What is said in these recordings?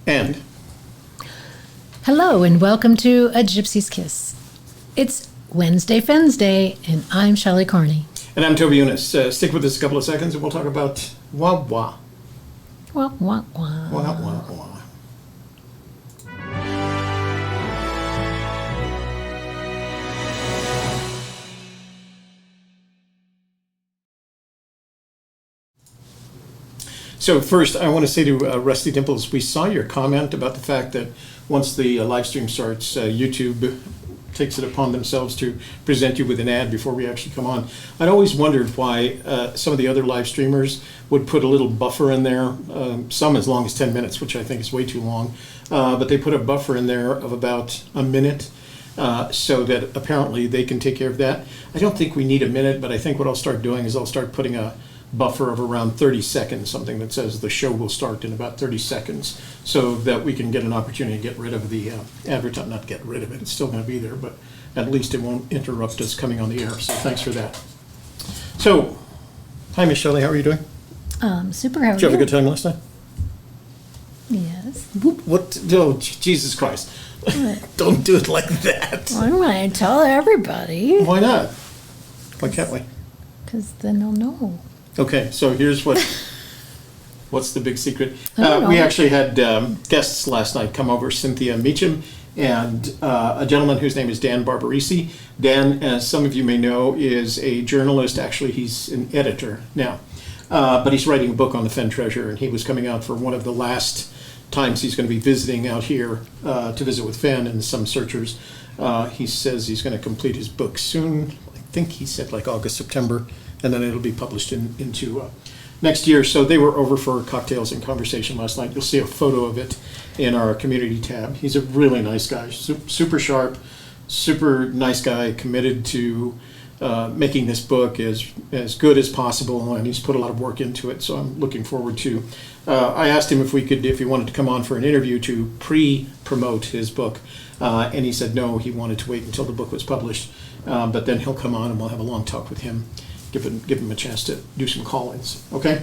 And hello and welcome to A Gypsy's Kiss. It's Wednesday Fennsday, and I'm Shelley Carney. And I'm Toby Younis. Stick with us a couple of seconds and we'll talk about wah-wah. Wah-wah-wah. Wah-wah-wah. So first, I want to say to Rusty Dimples, we saw your comment about the fact that once the live stream starts, YouTube takes it upon themselves to present you with an ad before we actually come on. I'd always wondered why some of the other live streamers would put a little buffer in there, some as long as 10 minutes, which I think is way too long, but they put a buffer in there of about a minute so that apparently they can take care of that. I don't think we need a minute, but I think what I'll start doing is I'll start putting a buffer of around 30 seconds, something that says the show will start in about 30 seconds, so that we can get an opportunity to get rid of the advertising, not get rid of it, it's still going to be there, but at least it won't interrupt us coming on the air, so thanks for that. So, hi Miss Shelley, how are you doing? Super, how are you? Did you have a good time last night? Yes. What? Oh, Jesus Christ. Don't do it like that. I want to tell everybody. Why not? Why can't we? Because then they'll know. Okay, so here's what's the big secret? I We actually had guests last night come over, Cynthia Meacham and a gentleman whose name is Dan Barbarisi. Dan, as some of you may know, is a journalist. Actually, he's an editor now, but he's writing a book on the Fenn treasure, and he was coming out for one of the last times he's going to be visiting out here to visit with Fenn and some searchers. He says he's going to complete his book soon. I think he said like August, September. And then it'll be published into next year. So they were over for cocktails and conversation last night. You'll see a photo of it in our community tab. He's a really nice guy, super sharp, super nice guy, committed to making this book as good as possible, and he's put a lot of work into it. So I'm looking forward to. I asked him if he wanted to come on for an interview to pre-promote his book, and he said no, he wanted to wait until the book was published. But then he'll come on and we'll have a long talk with him. Give him a chance to do some call-ins, okay?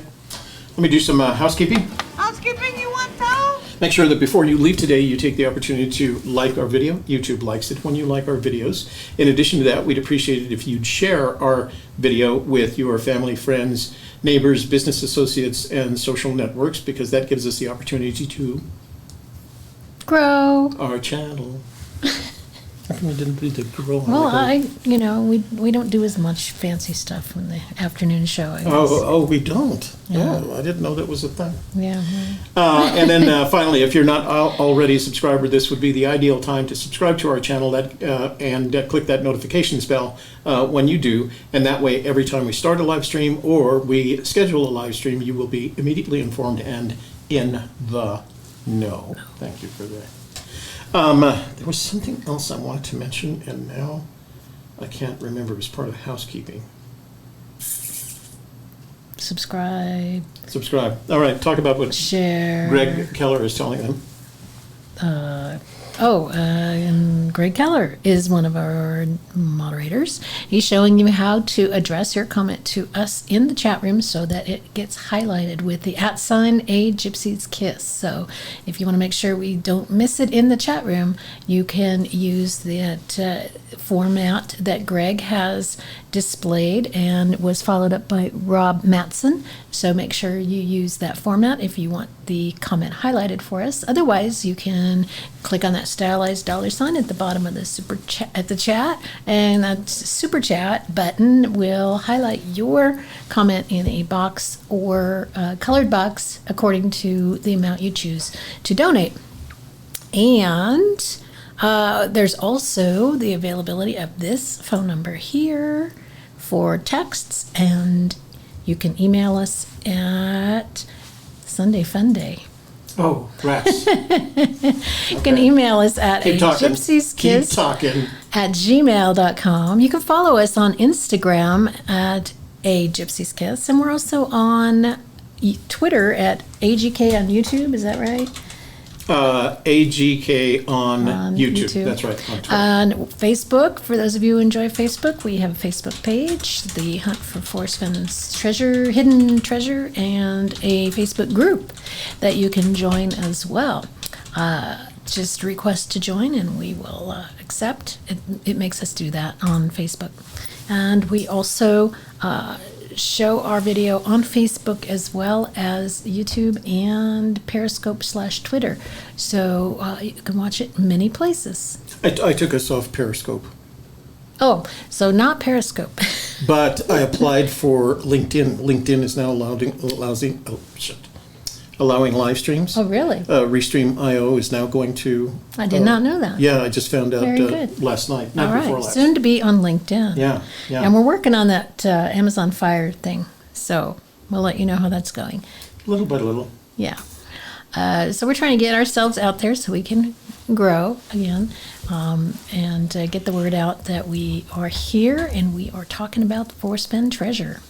Let me do some housekeeping. Housekeeping, you want though? Make sure that before you leave today, you take the opportunity to like our video. YouTube likes it when you like our videos. In addition to that, we'd appreciate it if you'd share our video with your family, friends, neighbors, business associates, and social networks, because that gives us the opportunity to grow our channel. How come we didn't do the grow? Well, we don't do as much fancy stuff in the afternoon show, I guess. Oh, we don't? Yeah. Oh, I didn't know that was a thing. Yeah. And then finally, if you're not already a subscriber, this would be the ideal time to subscribe to our channel and click that notifications bell when you do. And that way, every time we start a live stream or we schedule a live stream, you will be immediately informed and in the know. Thank you for that. There was something else I wanted to mention, and now I can't remember. It was part of housekeeping. Subscribe. All right, talk about what Share. Greg Keller is telling them. And Greg Keller is one of our moderators. He's showing you how to address your comment to us in the chat room so that it gets highlighted with the @ A Gypsy's Kiss. So if you want to make sure we don't miss it in the chat room, you can use that format that Greg has displayed and was followed up by Rob Matson. So make sure you use that format if you want the comment highlighted for us. Otherwise, you can click on that stylized $sign at the bottom of the chat, and that super chat button will highlight your comment in a box or a colored box according to the amount you choose to donate. And there's also the availability of this phone number here for texts, and you can email us at Sunday Fun Day. Oh, rats. You can email us at gypsieskiss@gmail.com. You can follow us on Instagram at A Gypsy's Kiss, and we're also on Twitter at AGK on YouTube. Is that right? AGK on YouTube. YouTube. That's right. On Twitter. On Facebook, for those of you who enjoy Facebook, we have a Facebook page, The Hunt for Forrest Fenn's Treasure, Hidden Treasure, and a Facebook group that you can join as well. Just request to join and we will accept. It makes us do that on Facebook. And we also show our video on Facebook as well as YouTube and Periscope/Twitter. So you can watch it many places. I took us off Periscope. Oh, so not Periscope. But I applied for LinkedIn. LinkedIn is now allowing live streams. Oh, really? Restream.io is now going to... I did not know that. Yeah, I just found out Very good. last night. All Night before right, last. soon to be on LinkedIn. Yeah. And we're working on that Amazon Fire thing, so we'll let you know how that's going. Little by little. Yeah. So we're trying to get ourselves out there so we can grow again and get the word out that we are here and we are talking about the Forrest Fenn treasure.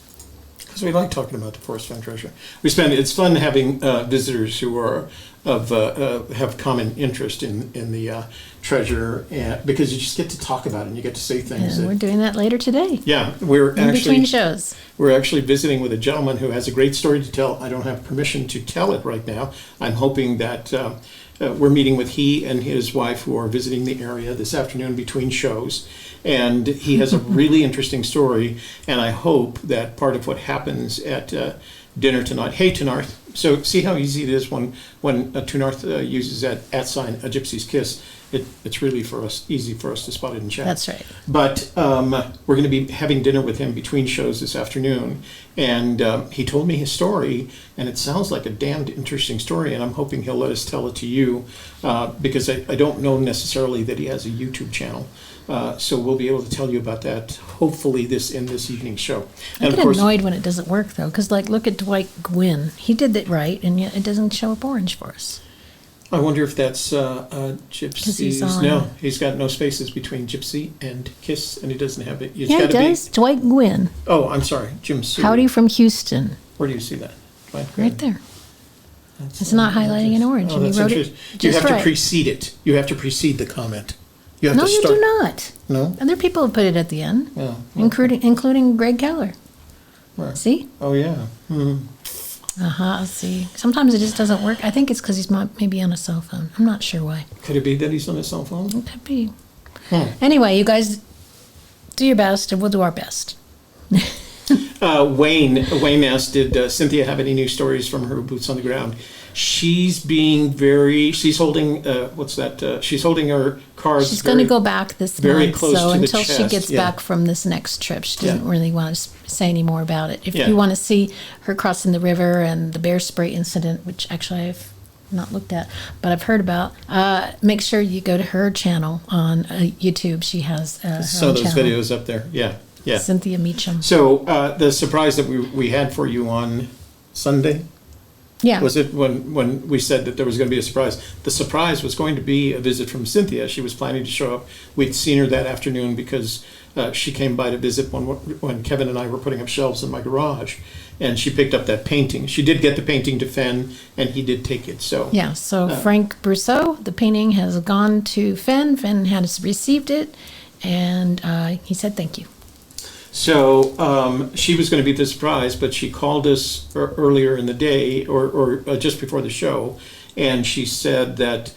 Because we like talking about the Forrest Fenn treasure. It's fun having visitors who are have common interest in the treasure, because you just get to talk about it and you get to say things. And we're doing that later today. Yeah, we're In between shows. We're actually visiting with a gentleman who has a great story to tell. I don't have permission to tell it right now. I'm hoping that we're meeting with he and his wife who are visiting the area this afternoon between shows. And he has a really interesting story, and I hope that part of what happens at dinner tonight. Hey, Tunarth. So see how easy it is when Tunarth uses that @ sign, a Gypsy's Kiss. It's really easy for us to spot it in chat. That's right. But we're going to be having dinner with him between shows this afternoon, and he told me his story, and it sounds like a damned interesting story, and I'm hoping he'll let us tell it to you, because I don't know necessarily that he has a YouTube channel. So we'll be able to tell you about that, hopefully in this evening's show. I get annoyed when it doesn't work, though, because, look at Dwight Gwynn. He did it right, and yet it doesn't show up orange for us. I wonder if that's Gypsy's. No, he's got no spaces between Gypsy and Kiss, and he doesn't have it. He does. Dwight Gwynn. Oh, I'm sorry, Jim Sue. Howdy from Houston. Where do you see that? Right there. It's not highlighting in orange, and you wrote it You just have right. to precede it. You have to precede the comment. You have No, to you start. do not. No? Other people have put it at the end, Yeah. including Greg Keller. Right. See? Oh, yeah. See. Sometimes it just doesn't work. I think it's because he's maybe on a cell phone. I'm not sure why. Could it be that he's on his cell phone? It could be. Anyway, you guys do your best, and we'll do our best. Wayne asked, did Cynthia have any new stories from her boots on the ground? She's holding, she's holding her cards. She's going to go back this very month, close so to the until she chest, gets back from this next trip, she doesn't really want to say any more about it. If Yeah. you want to see her crossing the river and the bear spray incident, which actually I've not looked at, but I've heard about, make sure you go to her channel on YouTube. She has her So own those channel. videos up there. Yeah. Cynthia Meacham. So the surprise that we had for you on Sunday, Yeah. was it when we said that there was going to be a surprise? The surprise was going to be a visit from Cynthia. She was planning to show up. We'd seen her that afternoon because she came by to visit when Kevin and I were putting up shelves in my garage, and she picked up that painting. She did get the painting to Fenn, and he did take it. So Yeah, so Frank Brousseau, the painting has gone to Fenn. Fenn has received it, and he said thank you. So she was going to be the surprise, but she called us earlier in the day or just before the show, and she said that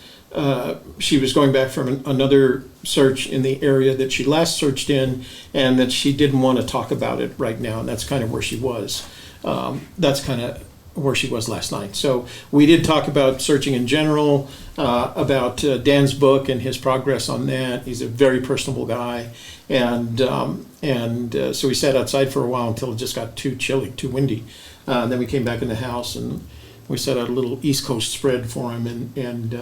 she was going back from another search in the area that she last searched in, and that she didn't want to talk about it right now, and that's kind of where she was. That's kind of where she was last night. So we did talk about searching in general, about Dan's book and his progress on that. He's a very personable guy, and so we sat outside for a while until it just got too chilly, too windy. Then we came back in the house and we set out a little East Coast spread for him, and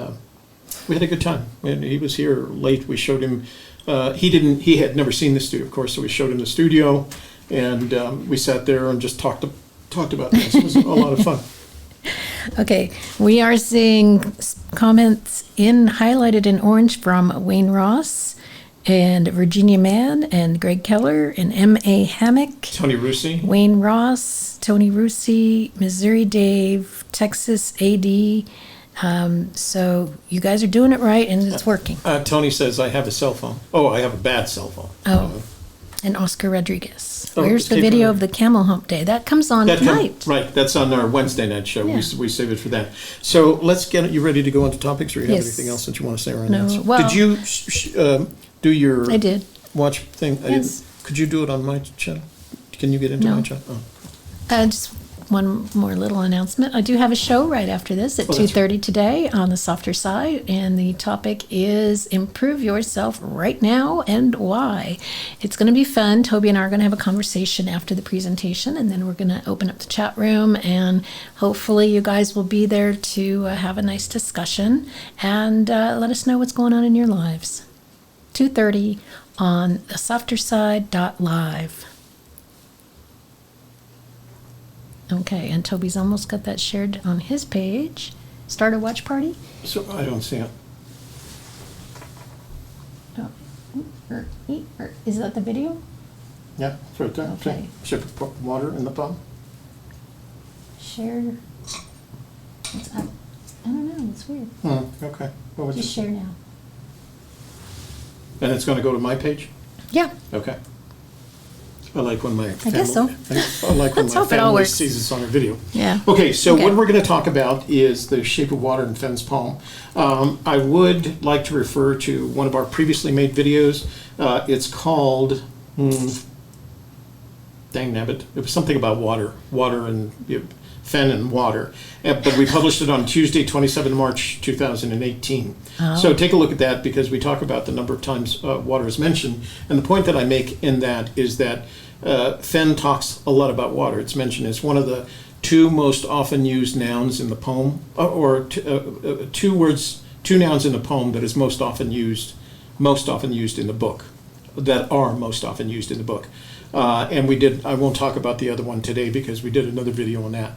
we had a good time. When he was here late, we showed him. He had never seen the studio, of course, so we showed him the studio, and we sat there and just talked about this. It was a lot of fun. Okay, we are seeing comments highlighted in orange from Wayne Ross and Virginia Mann and Greg Keller and M.A. Hammock, Tony Russi. Wayne Ross, Tony Russi, Missouri Dave, Texas AD, So you guys are doing it right, and it's working. Tony says I have a cell phone. Oh, I have a bad cell phone. Oh, and Oscar Rodriguez. Oh, Where's the okay, video fine. of the camel hump day? That comes on tonight. Right, that's on our Wednesday night show. Yeah. We save it for that. So let's get you ready to go into topics, or you have Yes. anything else that you want to say around No, this? well- Did you do your I did. watch thing? Yes. Could you do it on my channel? Can you get into No. my channel? Oh. Just one more little announcement. I do have a show right after this at Oh, that's 2:30 today on the softer side, and the topic is improve yourself right now and why. It's going to be fun. Toby and I are going to have a conversation after the presentation, and then we're going to open up the chat room, and hopefully you guys will be there to have a nice discussion and let us know what's going on in your lives. 2:30 on the softerside.live. Okay, and Toby's almost got that shared on his page. Start a watch party? So I don't see it. Oh, is that the video? Yeah, it's right there. Okay. Should put water in the palm. Share. I don't know, it's weird. Okay. What was Just it? share now. And it's going to go to my page? Yeah, Okay. I like when my family, guess so. I like when Let's my hope it all family works. sees us on a video. yeah. Okay, so Okay. what we're going to talk about is the shape of water in Fenn's poem. I would like to refer to one of our previously made videos. It's called, dang nabbit, it was something about water and Fenn and water. But we published it on Tuesday, 27 March 2018. So take a look at that, because we talk about the number of times water is mentioned. And the point that I make in that is that Fenn talks a lot about water. It's mentioned as one of the two most often used nouns in the poem, or two nouns in the poem that is most often used in the book, that are most often used in the book. And I won't talk about the other one today because we did another video on that.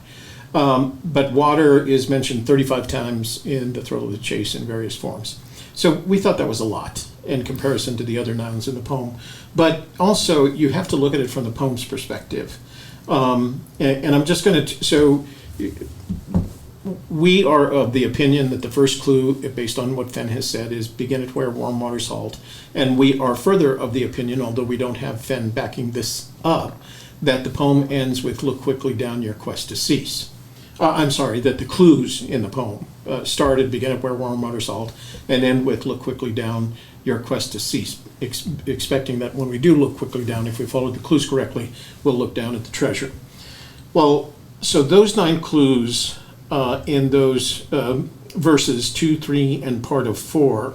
But water is mentioned 35 times in The Thrill of the Chase in various forms. So we thought that was a lot in comparison to the other nouns in the poem. But also, you have to look at it from the poem's perspective. And I'm just going to, so we are of the opinion that the first clue, based on what Fenn has said, is begin at where warm waters halt. And we are further of the opinion, although we don't have Fenn backing this up, that the poem ends with look quickly down your quest to cease. I'm sorry, that the clues in the poem started begin at where warm waters halt and end with look quickly down your quest to cease, expecting that when we do look quickly down, if we follow the clues correctly, we'll look down at the treasure. Well, so those 9 clues in those verses 2, 3, and part of 4,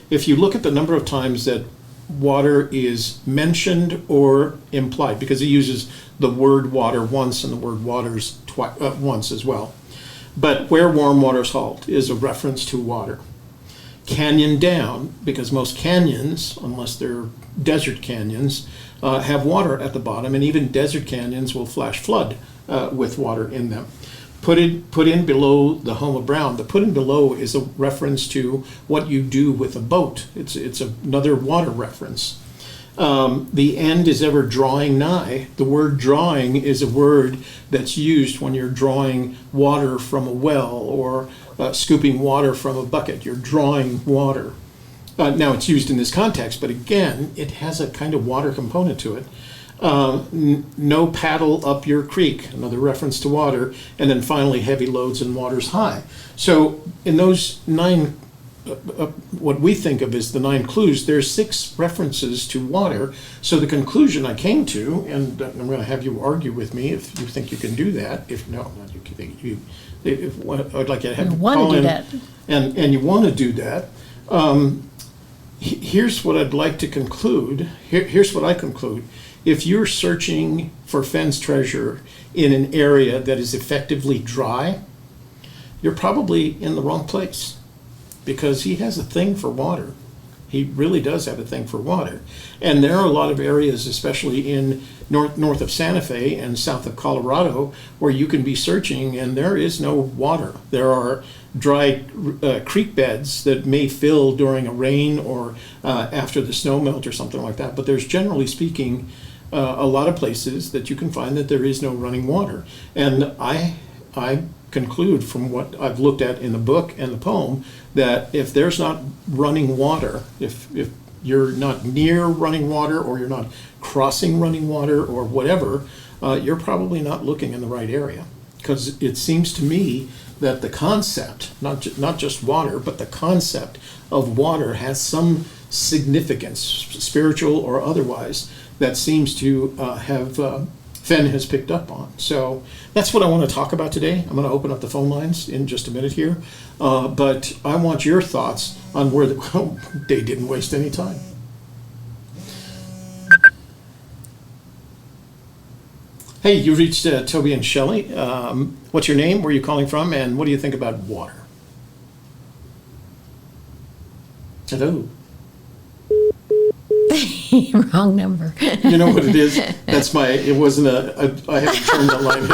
if you look at the number of times that water is mentioned or implied, because he uses the word water once and the word waters once as well. But where warm waters halt is a reference to water. Canyon down, because most canyons, unless they're desert canyons, have water at the bottom, and even desert canyons will flash flood with water in them. Put in below the home of Brown. The put in below is a reference to what you do with a boat. It's another water reference. The end is ever drawing nigh. The word drawing is a word that's used when you're drawing water from a well or scooping water from a bucket. You're drawing water. Now it's used in this context, but again, it has a kind of water component to it. No paddle up your creek, another reference to water, and then finally heavy loads and waters high. So in those 9, what we think of as the 9 clues, there's 6 references to water. So the conclusion I came to, and I'm going to have you argue with me if you think you can do that. If no, not you think you. If I'd like you to have you want call to do in, that, and you want to do that. Here's what I'd like to conclude. Here's what I conclude. If you're searching for Fenn's treasure in an area that is effectively dry, you're probably in the wrong place, because he has a thing for water. He really does have a thing for water. And there are a lot of areas, especially in north of Santa Fe and south of Colorado, where you can be searching and there is no water. There are dry creek beds that may fill during a rain or after the snow melt or something like that. But there's, generally speaking, a lot of places that you can find that there is no running water. And I conclude from what I've looked at in the book and the poem that if there's not running water, if you're not near running water or you're not crossing running water or whatever, you're probably not looking in the right area. Because it seems to me that the concept, not just water, but the concept of water has some significance, spiritual or otherwise, that seems to have Fenn has picked up on. So that's what I want to talk about today. I'm going to open up the phone lines in just a minute here, but I want your thoughts on where they didn't waste any time. Hey, you reached Toby and Shelley. What's your name? Where are you calling from? And what do you think about water? Hello. Wrong number. You know what it is? That's it wasn't I haven't turned the line in.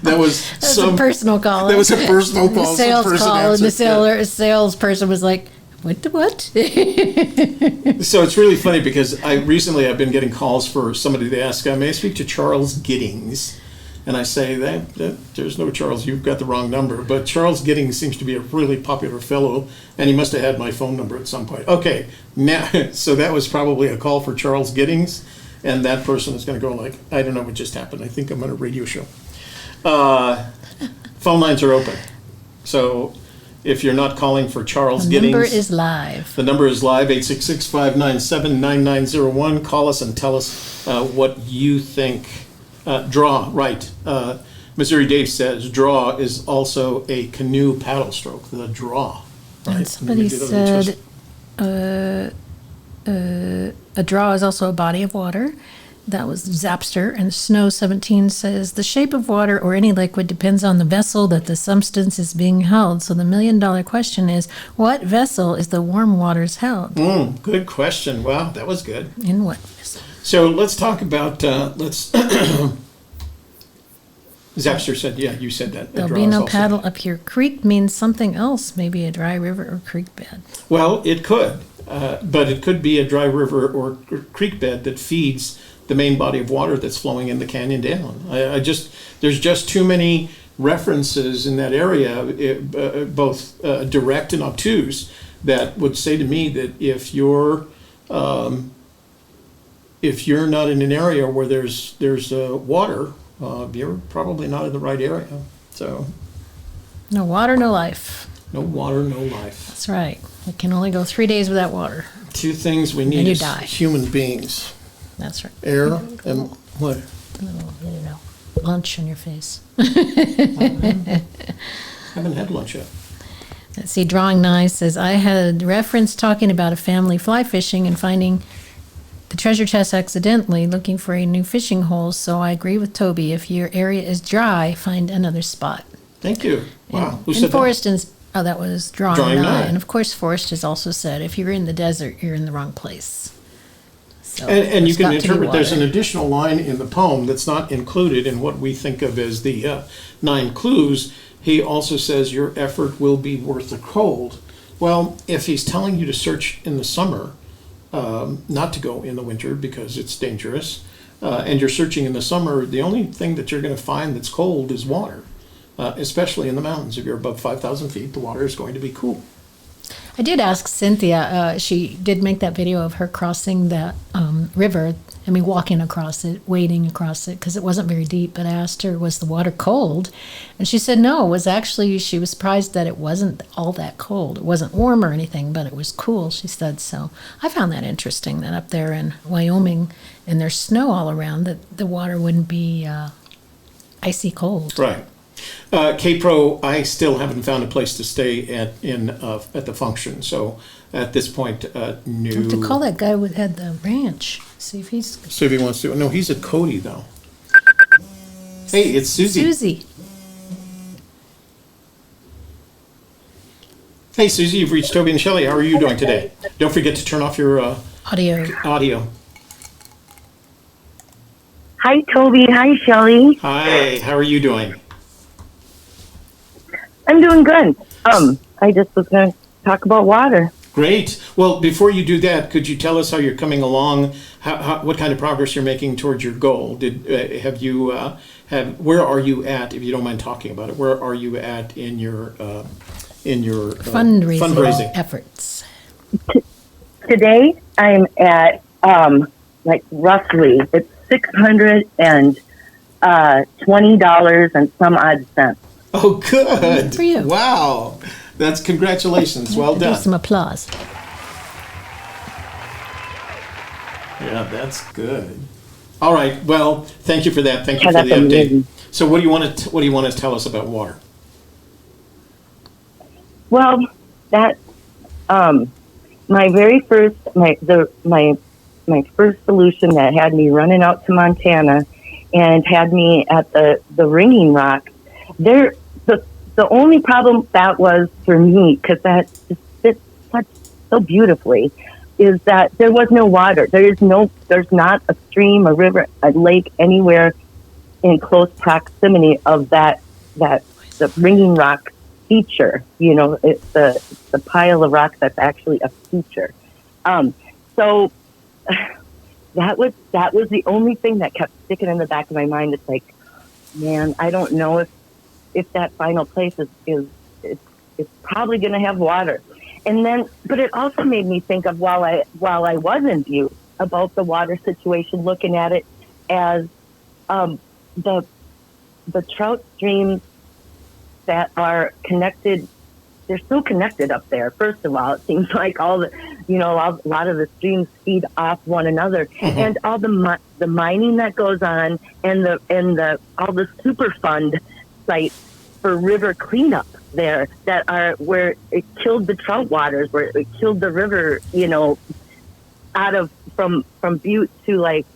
That was a personal call. That was a personal call. The sales call, and the salesperson was like, what? So it's really funny because I've been getting calls for somebody to ask, may I speak to Charles Giddings? And I say that there's no Charles, you've got the wrong number. But Charles Giddings seems to be a really popular fellow, and he must have had my phone number at some point. Okay, now, so that was probably a call for Charles Giddings, and that person is going to go like, I don't know what just happened. I think I'm on a radio show. Phone lines are open. So if you're not calling for Charles Giddings. The number is live. The number is live, 866-597-9901. Call us and tell us what you think. Draw, right. Missouri Dave says draw is also a canoe paddle stroke, the draw. Right? And somebody said a draw is also a body of water. That was Zapster. And Snow 17 says the shape of water or any liquid depends on the vessel that the substance is being held. So the $1 million question is, what vessel is the warm waters held? Good question. Wow, that was good. In what vessel? So let's talk about, Zapster said, yeah, you said that. There'll be no paddle up here. Creek means something else, maybe a dry river or creek bed. Well, it could, but it could be a dry river or creek bed that feeds the main body of water that's flowing in the canyon down. There's just too many references in that area, both direct and obtuse, that would say to me that if you're not in an area where there's water, you're probably not in the right area. So, no water, no life. No water, no life. That's right. We can only go 3 days without water. Two things we need as human beings. That's right. Air and what? Lunch on your face. Haven't had lunch yet. Let's see, Drawing Nice says, I had reference talking about a family fly fishing and finding the treasure chest accidentally, looking for a new fishing hole. So I agree with Toby. If your area is dry, find another spot. Thank you. Wow. Who and said Forrest that? That was Drawing Nine. And of course, Forrest has also said, if you're in the desert, you're in the wrong place. So and you can interpret, there's an additional line in the poem that's not included in what we think of as the 9 clues. He also says your effort will be worth the cold. Well, if he's telling you to search in the summer, not to go in the winter because it's dangerous, and you're searching in the summer, the only thing that you're going to find that's cold is water, especially in the mountains. If you're above 5,000 feet, the water is going to be cool. I did ask Cynthia, she did make that video of her crossing that river, walking across it, wading across it, because it wasn't very deep, but I asked her, was the water cold? And she said no, it was actually, she was surprised that it wasn't all that cold. It wasn't warm or anything, but it was cool, she said. So I found that interesting, that up there in Wyoming, and there's snow all around, that the water wouldn't be icy cold. Right. K-Pro, I still haven't found a place to stay at the function. So at this point, no. You have to call that guy who had the ranch. See if he wants to. No, he's at Cody though. Hey, it's Susie. Susie. Hey, Susie, you've reached Toby and Shelley. How are you doing today? Don't forget to turn off your audio. Hi, Toby. Hi, Shelley. Hi. How are you doing? I'm doing good. I just was going to talk about water. Great. Well, before you do that, could you tell us how you're coming along? What kind of progress you're making towards your goal? Where are you at? If you don't mind talking about it, where are you at in your Fundraising efforts? Today I'm at like roughly it's $620 and some odd cents. Oh, good. Good for you. Wow. That's congratulations. Well Do done. some applause. Yeah, that's good. All right. Well, thank you for that. Thank you Yeah, for the that's update. amazing. So, what do you want to tell us about water? Well, that my very first my first solution that had me running out to Montana and had me at the Ringing Rock. The only problem that was for me, because that just fits so beautifully, is that there was no water. There's not a stream, a river, a lake anywhere in close proximity of the Ringing Rock feature. You know, it's the pile of rock that's actually a feature. So that was the only thing that kept sticking in the back of my mind. It's like, man, I don't know if that final place is probably going to have water. And then, but it also made me think of while I was in Butte about the water situation, looking at it as the trout streams that are connected. They're so connected up there. First of all, it seems like a lot of the streams feed off one another, and all the mining that goes on, and all the Superfund sites for river cleanup there that are where it killed the trout waters, where it killed the river, out of from Butte to like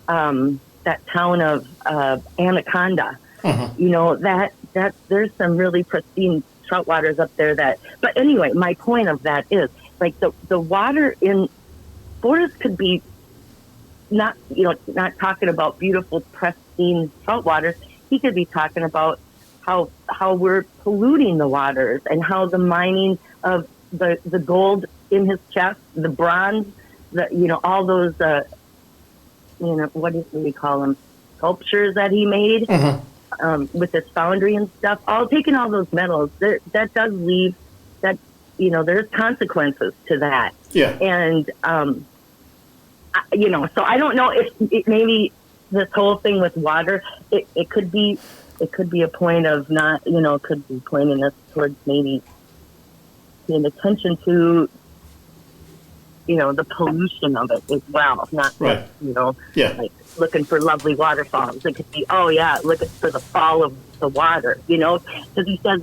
that town of Anaconda. That there's some really pristine trout waters up there but anyway, my point of that is like the water in Forrest could be not talking about beautiful pristine trout water. He could be talking about how we're polluting the waters and how the mining of the gold in his chest, the bronze, all those what do we call them, sculptures that he made with his foundry and stuff, all taking all those metals, that does leave that, there's consequences to that. Yeah. And, so I don't know if maybe this whole thing with water, it could be a point of not, could be pointing us towards maybe paying attention to, the pollution of it as well. Not, right. Like looking for lovely waterfalls. It could be, looking for the fall of the water, because he says,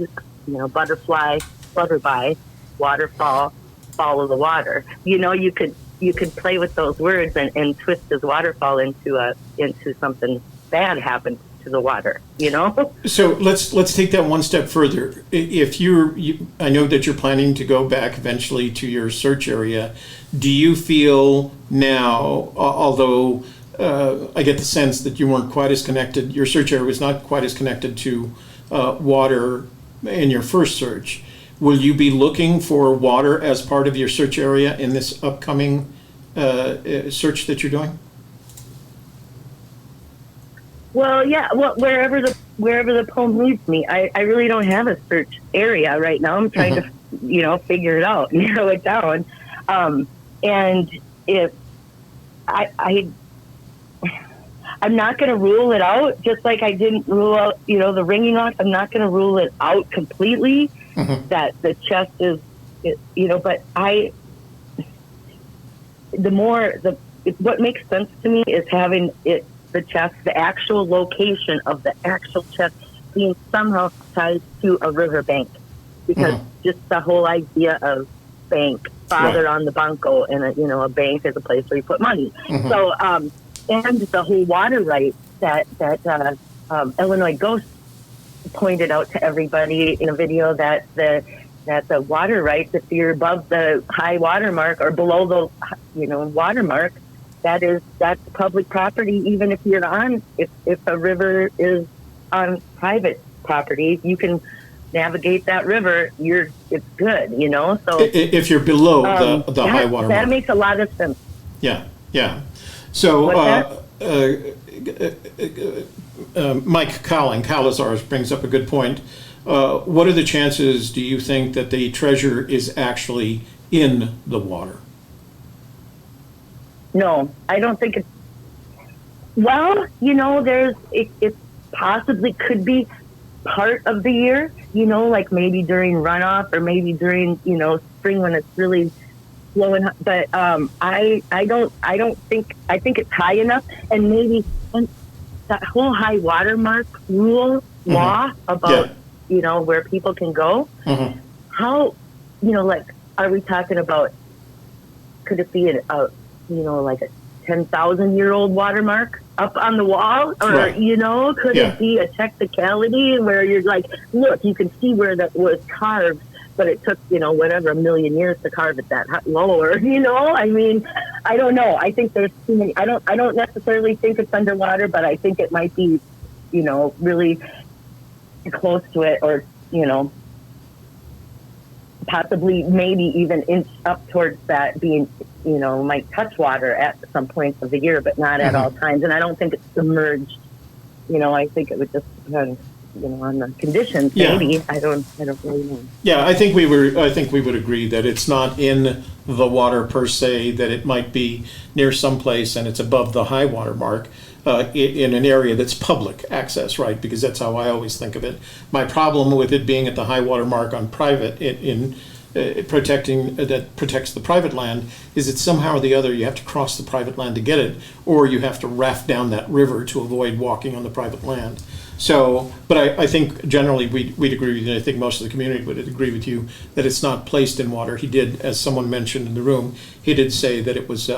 butterfly, flutterby, waterfall, fall of the water. You could play with those words and twist his waterfall into something bad happened to the water, So let's take that one step further. If I know that you're planning to go back eventually to your search area. Do you feel now, although I get the sense that you weren't quite as connected, your search area was not quite as connected to water in your first search, will you be looking for water as part of your search area in this upcoming search that you're doing? Well, yeah. Well, wherever the poem leads me, I really don't have a search area right now. I'm trying to, figure it out, narrow it down. And if I'm not going to rule it out, just like I didn't rule out, the Ringing Rock. I'm not going to rule it out completely. That the chest is, But what makes sense to me is having it. The chest, the actual location of the actual chest being somehow tied to a riverbank, because just the whole idea of bank, father on the banco, and a bank is a place where you put money. So, and the whole water right that Illinois Ghost pointed out to everybody in a video that the water rights, if you're above the high water mark or below the water mark, that's public property. Even if a river is on private property, you can navigate that river, it's good, So If you're below the high water mark. That makes a lot of sense. Yeah, yeah. So Mike Calazars brings up a good point. What are the chances, do you think, that the treasure is actually in the water? No, I don't think it's. Well, it possibly could be part of the year, like maybe during runoff or maybe during, spring when it's really blowing. But I don't think, I think it's high enough, and maybe that whole high water mark rule law about, where people can go. How, like, are we talking about, could it be like a 10,000-year-old watermark up on the wall, or could it be a technicality where you're like, look, you can see where that was carved, but it took whatever, a million years to carve it that lower. I mean, I don't know. I think there's too many. I don't necessarily think it's underwater, but I think it might be, really close to it, or possibly maybe even inch up towards that being, might touch water at some points of the year, but not at all times. And I don't think it's submerged. I think it would just depend, on the conditions. Maybe I don't really know. Yeah, I think we would agree that it's not in the water per se. That it might be near someplace and it's above the high water mark. In an area that's public access, right? Because that's how I always think of it. My problem with it being at the high water mark on private, that protects the private land, is that somehow or the other you have to cross the private land to get it, or you have to raft down that river to avoid walking on the private land. So, but I think generally we'd agree with you, and I think most of the community would agree with you, that it's not placed in water. He did, as someone mentioned in the room, he did say that it was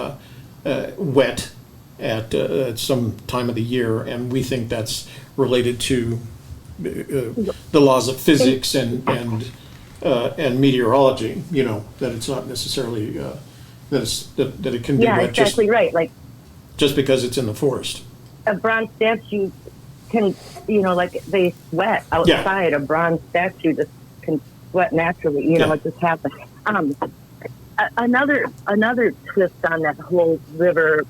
wet at some time of the year, and we think that's related to the laws of physics and meteorology. That it's not necessarily that it can be wet exactly right. Like just because it's in the forest. A bronze statue can, like they sweat outside. A bronze statue just can sweat naturally. It just happens. Another twist on that whole river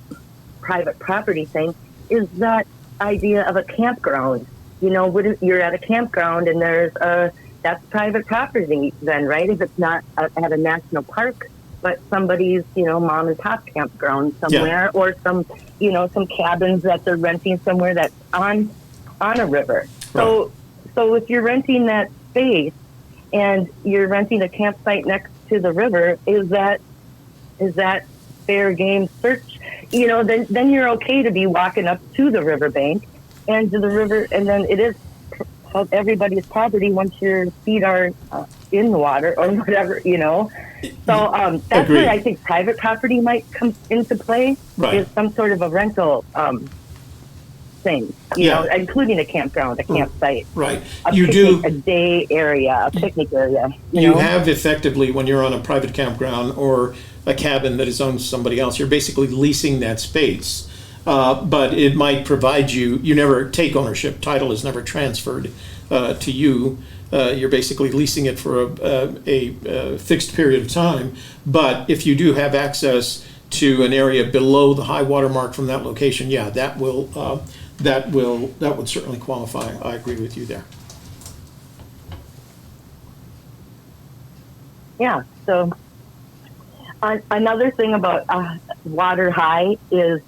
private property thing is that idea of a campground. You're at a campground and that's private property then, right? If it's not at a national park, but somebody's, mom and pop campground somewhere, or some cabins that they're renting somewhere that's on a river. Right. So if you're renting that space and you're renting a campsite next to the river, is that fair game search? Then you're okay to be walking up to the riverbank and to the river, and then it is everybody's property once your feet are in the water or whatever. So that's where I think private property might come into play. Right. Is some sort of a rental thing, including a campground, a campsite. Right. A day area, a picnic area. You have effectively, when you're on a private campground or a cabin that is owned by somebody else, you're basically leasing that space. But it might provide you never take ownership. Title is never transferred to you. You're basically leasing it for a fixed period of time. But if you do have access to an area below the high water mark from that location, that would certainly qualify. I agree with you there. Yeah. So another thing about water high is,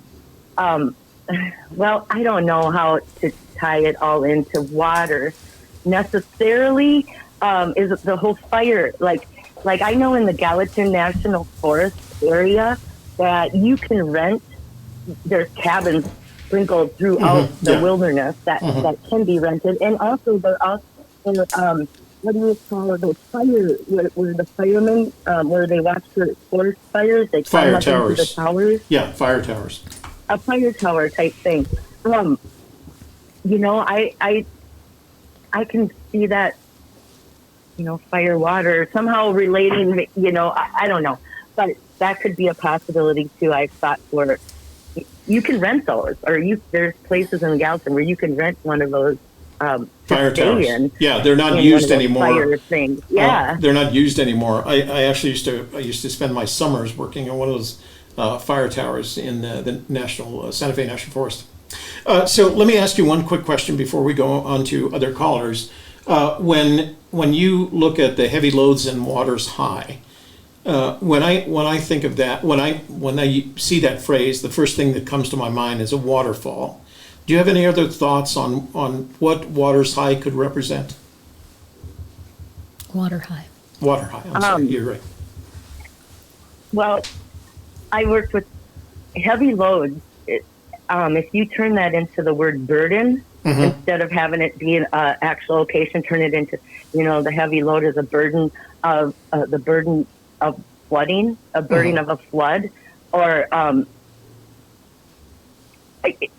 well, I don't know how to tie it all into water necessarily. Is the whole fire, like I know in the Gallatin National Forest area that you can rent, there's cabins sprinkled throughout the wilderness that can be rented, and also there are also what do you call those where the firemen where they watch the forest fires, they climb up into the towers. Yeah, fire towers. A fire tower type thing. I can see that, fire water somehow relating, I don't know, but that could be a possibility too. I thought you can rent those, or there's places in Gallatin where you can rent one of those Fire to stay towers. in. Yeah, they're not in used one of those anymore. Fire things. Yeah. They're not used anymore. I actually used to spend my summers working on one of those fire towers in the national Santa Fe National Forest. So let me ask you one quick question before we go on to other callers. When you look at the heavy loads and waters high, when I think of that, when I see that phrase, the first thing that comes to my mind is a waterfall. Do you have any other thoughts on what waters high could represent? Water high. Water high. I'm sorry, you're right. Well, I worked with heavy loads. If you turn that into the word burden, instead of having it be an actual location, turn it into, the heavy load is a burden of the burden of flooding, a burden of a flood, or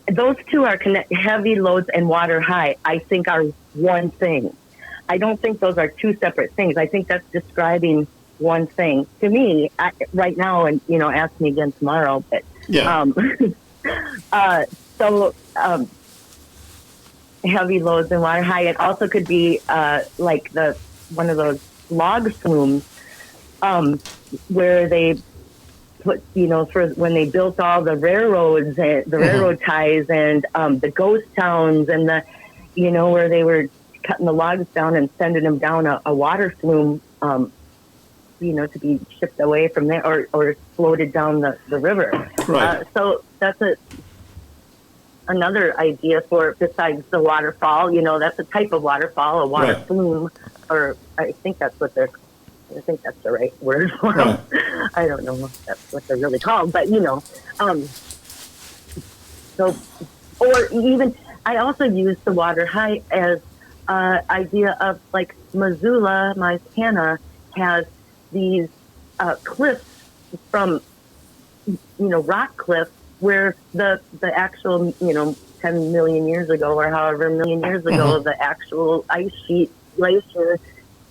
those two are connected. Heavy loads and water high, I think, are one thing. I don't think those are two separate things. I think that's describing one thing. To me, right now, and, ask me again tomorrow, but, Yeah. Heavy loads and water high. It also could be, like one of those log flumes, where they put, for when they built all the railroads and the railroad ties and, the ghost towns and where they were cutting the logs down and sending them down a water flume, to be shipped away from there or floated down the river. Right. So that's another idea for, besides the waterfall, that's a type of waterfall, a water flume, or I think that's the right word for them. I don't know if that's what they're really called, but so, or even, I also use the water high as idea of like Missoula, Montana has these cliffs from, rock cliffs where the actual, 10 million years ago or however million years ago, the actual ice sheet glacier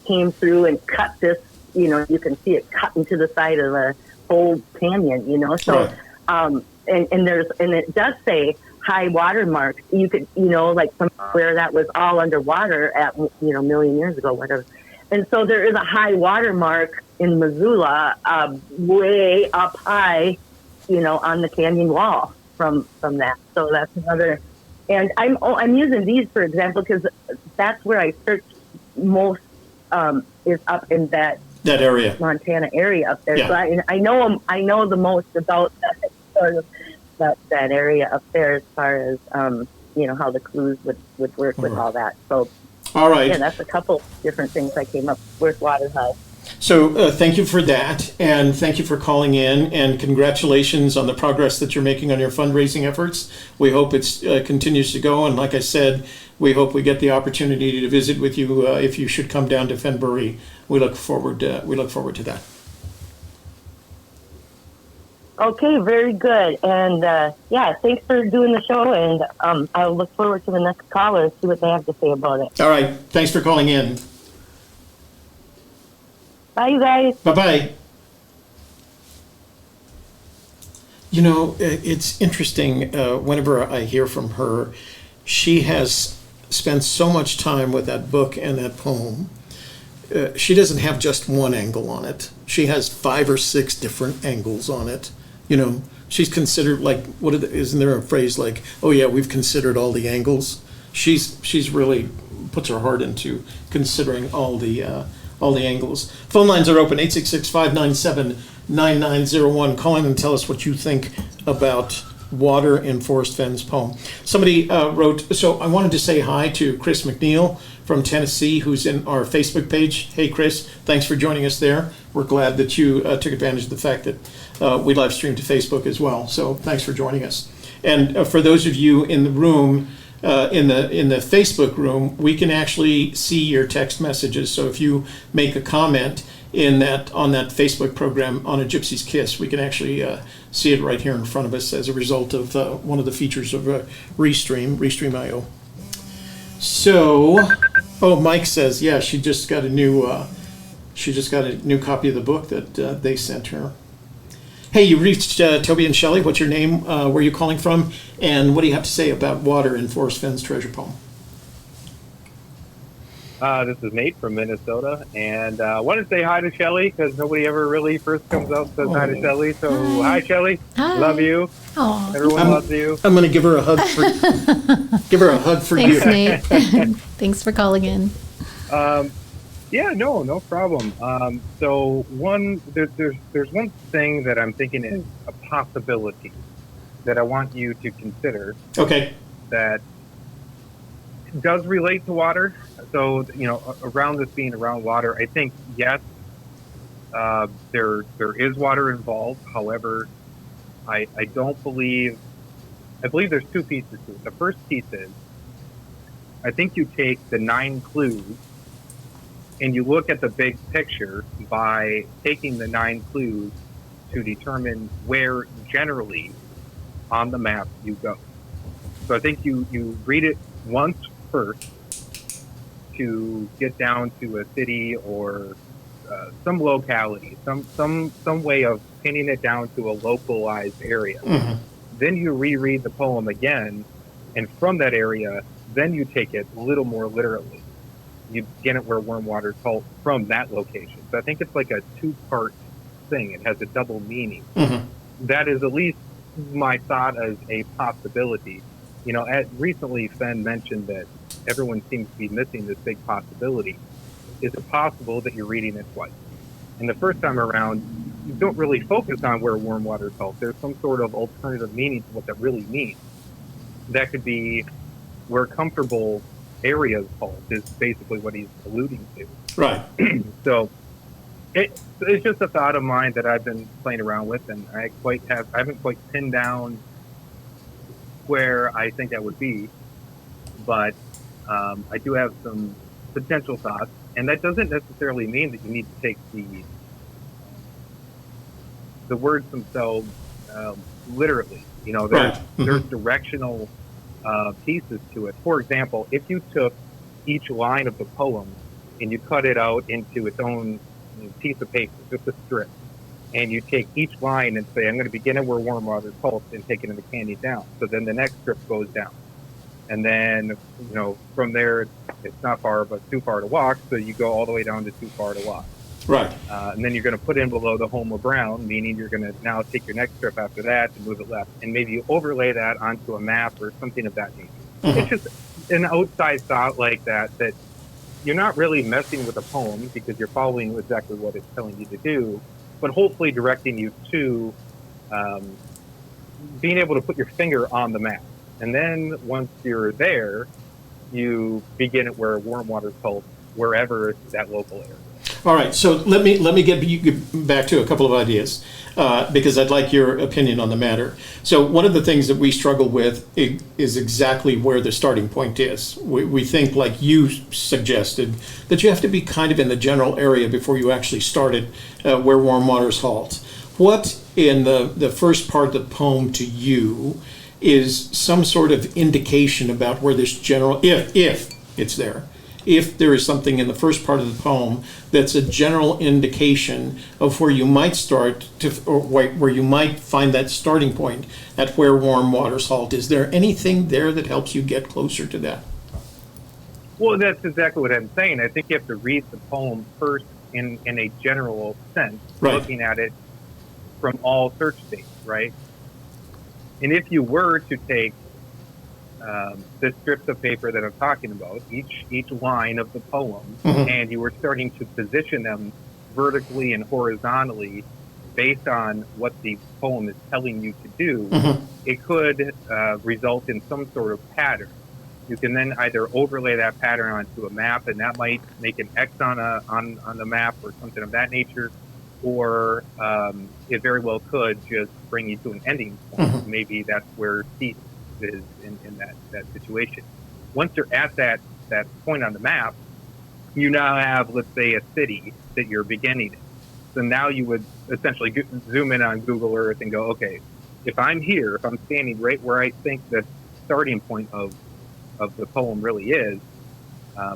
came through and cut this, you can see it cut into the side of the whole canyon, so, and it does say high water marks. You could, like somewhere that was all underwater at, million years ago, whatever. And so there is a high water mark in Missoula, way up high, on the canyon wall from that. So that's another, and I'm using these for example, because that's where I search most, is up in that area, Montana area up there. Yeah. So I know the most about that sort of that area up there as far as how the clues would work with all that. So all right. Yeah, that's a couple different things I came up with water high. So thank you for that, and thank you for calling in, and congratulations on the progress that you're making on your fundraising efforts. We hope it continues to go, and like I said, we hope we get the opportunity to visit with you if you should come down to Fenbury. We look forward to that. Okay, very good, and thanks for doing the show, and I'll look forward to the next caller, see what they have to say about it. All right, thanks for calling in. Bye, you guys. Bye-bye. It's interesting, whenever I hear from her, she has spent so much time with that book and that poem. She doesn't have just one angle on it. She has 5 or 6 different angles on it. She's considered, like, isn't there a phrase like, oh yeah, we've considered all the angles? She's really puts her heart into considering all the angles. Phone lines are open, 866-597-9901. Call in and tell us what you think about water in Forrest Fenn's poem. Somebody wrote, so I wanted to say hi to Chris McNeil from Tennessee, who's in our Facebook page. Hey, Chris, thanks for joining us there. We're glad that you took advantage of the fact that we live stream to Facebook as well. So thanks for joining us. And for those of you in the room, in the Facebook room, we can actually see your text messages. So if you make a comment on that Facebook program on a Gypsy's Kiss, we can actually see it right here in front of us as a result of one of the features of Restream.io. So, Mike says, yeah, she just got a new copy of the book that they sent her. Hey, you reached Toby and Shelley. What's your name? Where are you calling from? And what do you have to say about water in Forrest Fenn's treasure poem? This is Nate from Minnesota, and I want to say hi to Shelley because nobody ever really first comes out and says hi to Shelley. So hi, Shelley. Hi. Love you. Aw. Everyone loves you. I'm going to give her a hug for give her a hug for you. Thanks, Nate. Thanks for calling in. Yeah, no problem. So there's one thing that I'm thinking is a possibility that I want you to consider Okay. that does relate to water. So, around this being around water, I think, yes, there is water involved. However, I believe there's two pieces to it. The first piece is, I think you take the 9 clues and you look at the big picture by taking the 9 clues to determine where generally on the map you go. So I think you read it once first to get down to a city or some locality, some way of pinning it down to a localized area. Mm-hmm. Then you reread the poem again, and from that area, then you take it a little more literally. You begin it where warm water is called from that location. So I think it's like a 2-part thing. It has a double meaning. Mm-hmm. That is at least my thought as a possibility. Recently Fenn mentioned that everyone seems to be missing this big possibility. Is it possible that you're reading it twice? And the first time around, you don't really focus on where warm water is called. There's some sort of alternative meaning to what that really means. That could be where comfortable area is called, is basically what he's alluding to. Right. So it's just a thought of mine that I've been playing around with, and I haven't quite pinned down where I think that would be, but I do have some potential thoughts, and that doesn't necessarily mean that you need to take the words themselves literally. Right. There's directional pieces to it. For example, if you took each line of the poem and you cut it out into its own piece of paper, just a strip, and you take each line and say, I'm going to begin it where warm water is cold, and take it in the candy down. So then the next strip goes down. And then, from there, it's not far, but too far to walk. So you go all the way down to too far to walk. Right. And then you're going to put in below the home of brown, meaning you're going to now take your next strip after that and move it left. And maybe you overlay that onto a map or something of that nature. Mm-hmm. It's just an outside thought like that you're not really messing with a poem because you're following exactly what it's telling you to do, but hopefully directing you to being able to put your finger on the map. And then once you're there, you begin it where warm water is called, wherever that local area. All right, so let me get back to a couple of ideas because I'd like your opinion on the matter. So one of the things that we struggle with is exactly where the starting point is. We think, like you suggested, that you have to be kind of in the general area before you actually started where warm waters halt. What in the first part of the poem to you is some sort of indication about where this general, if it's there, if there is something in the first part of the poem that's a general indication of where you might start or where you might find that starting point at where warm waters halt. Is there anything there that helps you get closer to that? Well, that's exactly what I'm saying. I think you have to read the poem first in a general sense, right, looking at it from all search states, right? And if you were to take the strips of paper that I'm talking about, each line of the poem, mm-hmm, and you were starting to position them vertically and horizontally based on what the poem is telling you to do, mm-hmm, it could result in some sort of pattern. You can then either overlay that pattern onto a map, and that might make an X on the map or something of that nature, or it very well could just bring you to an ending point. mm-hmm. Maybe that's where Keith is in that situation. Once you're at that point on the map, you now have, let's say, a city that you're beginning in. So now you would essentially zoom in on Google Earth and go, okay, if I'm here, if I'm standing right where I think the starting point of the poem really is,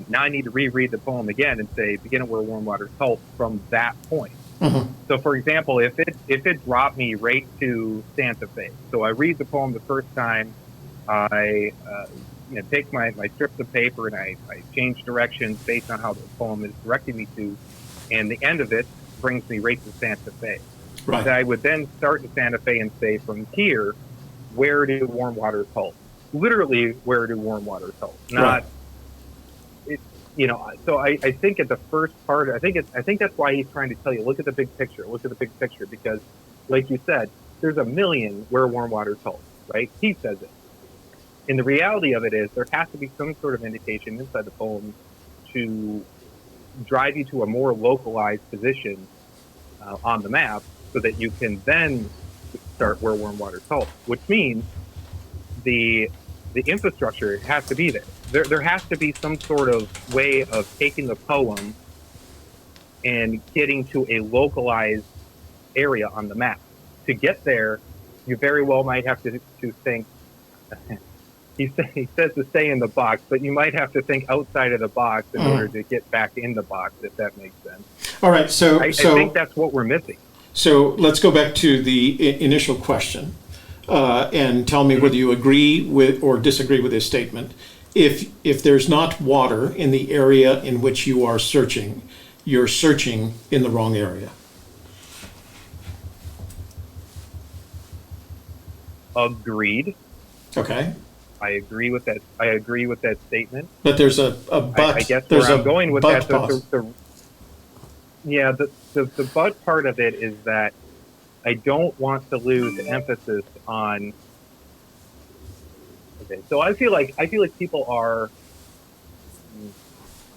now I need to reread the poem again and say, begin at where warm water halt from that point. Mm-hmm. So, for example, if it dropped me right to Santa Fe, so I read the poem the first time, I take my strips of paper and I change directions based on how the poem is directing me to, and the end of it brings me right to Santa Fe. Right. I would then start in Santa Fe and say, from here, where do warm waters hold? Literally, where do warm waters hold? Not, right. So I think at the first part, I think that's why he's trying to tell you, look at the big picture, because, like you said, there's a million where warm waters hold, right? He says it. And the reality of it is there has to be some sort of indication inside the poem to drive you to a more localized position on the map, so that you can then start where warm waters hold, which means the infrastructure has to be there. There has to be some sort of way of taking the poem and getting to a localized area on the map. To get there, you very well might have to think, he says to stay in the box, but you might have to think outside of the box in order to get back in the box, if that makes sense. All right, so I think that's what we're missing. So let's go back to the initial question and tell me whether you agree with or disagree with this statement. If there's not water in the area in which you are searching, you're searching in the wrong area. Agreed. Okay. I agree with that statement. But there's a but. I guess there's where I'm going with that. The but part of it is that I don't want to lose emphasis on. Okay, so I feel like people are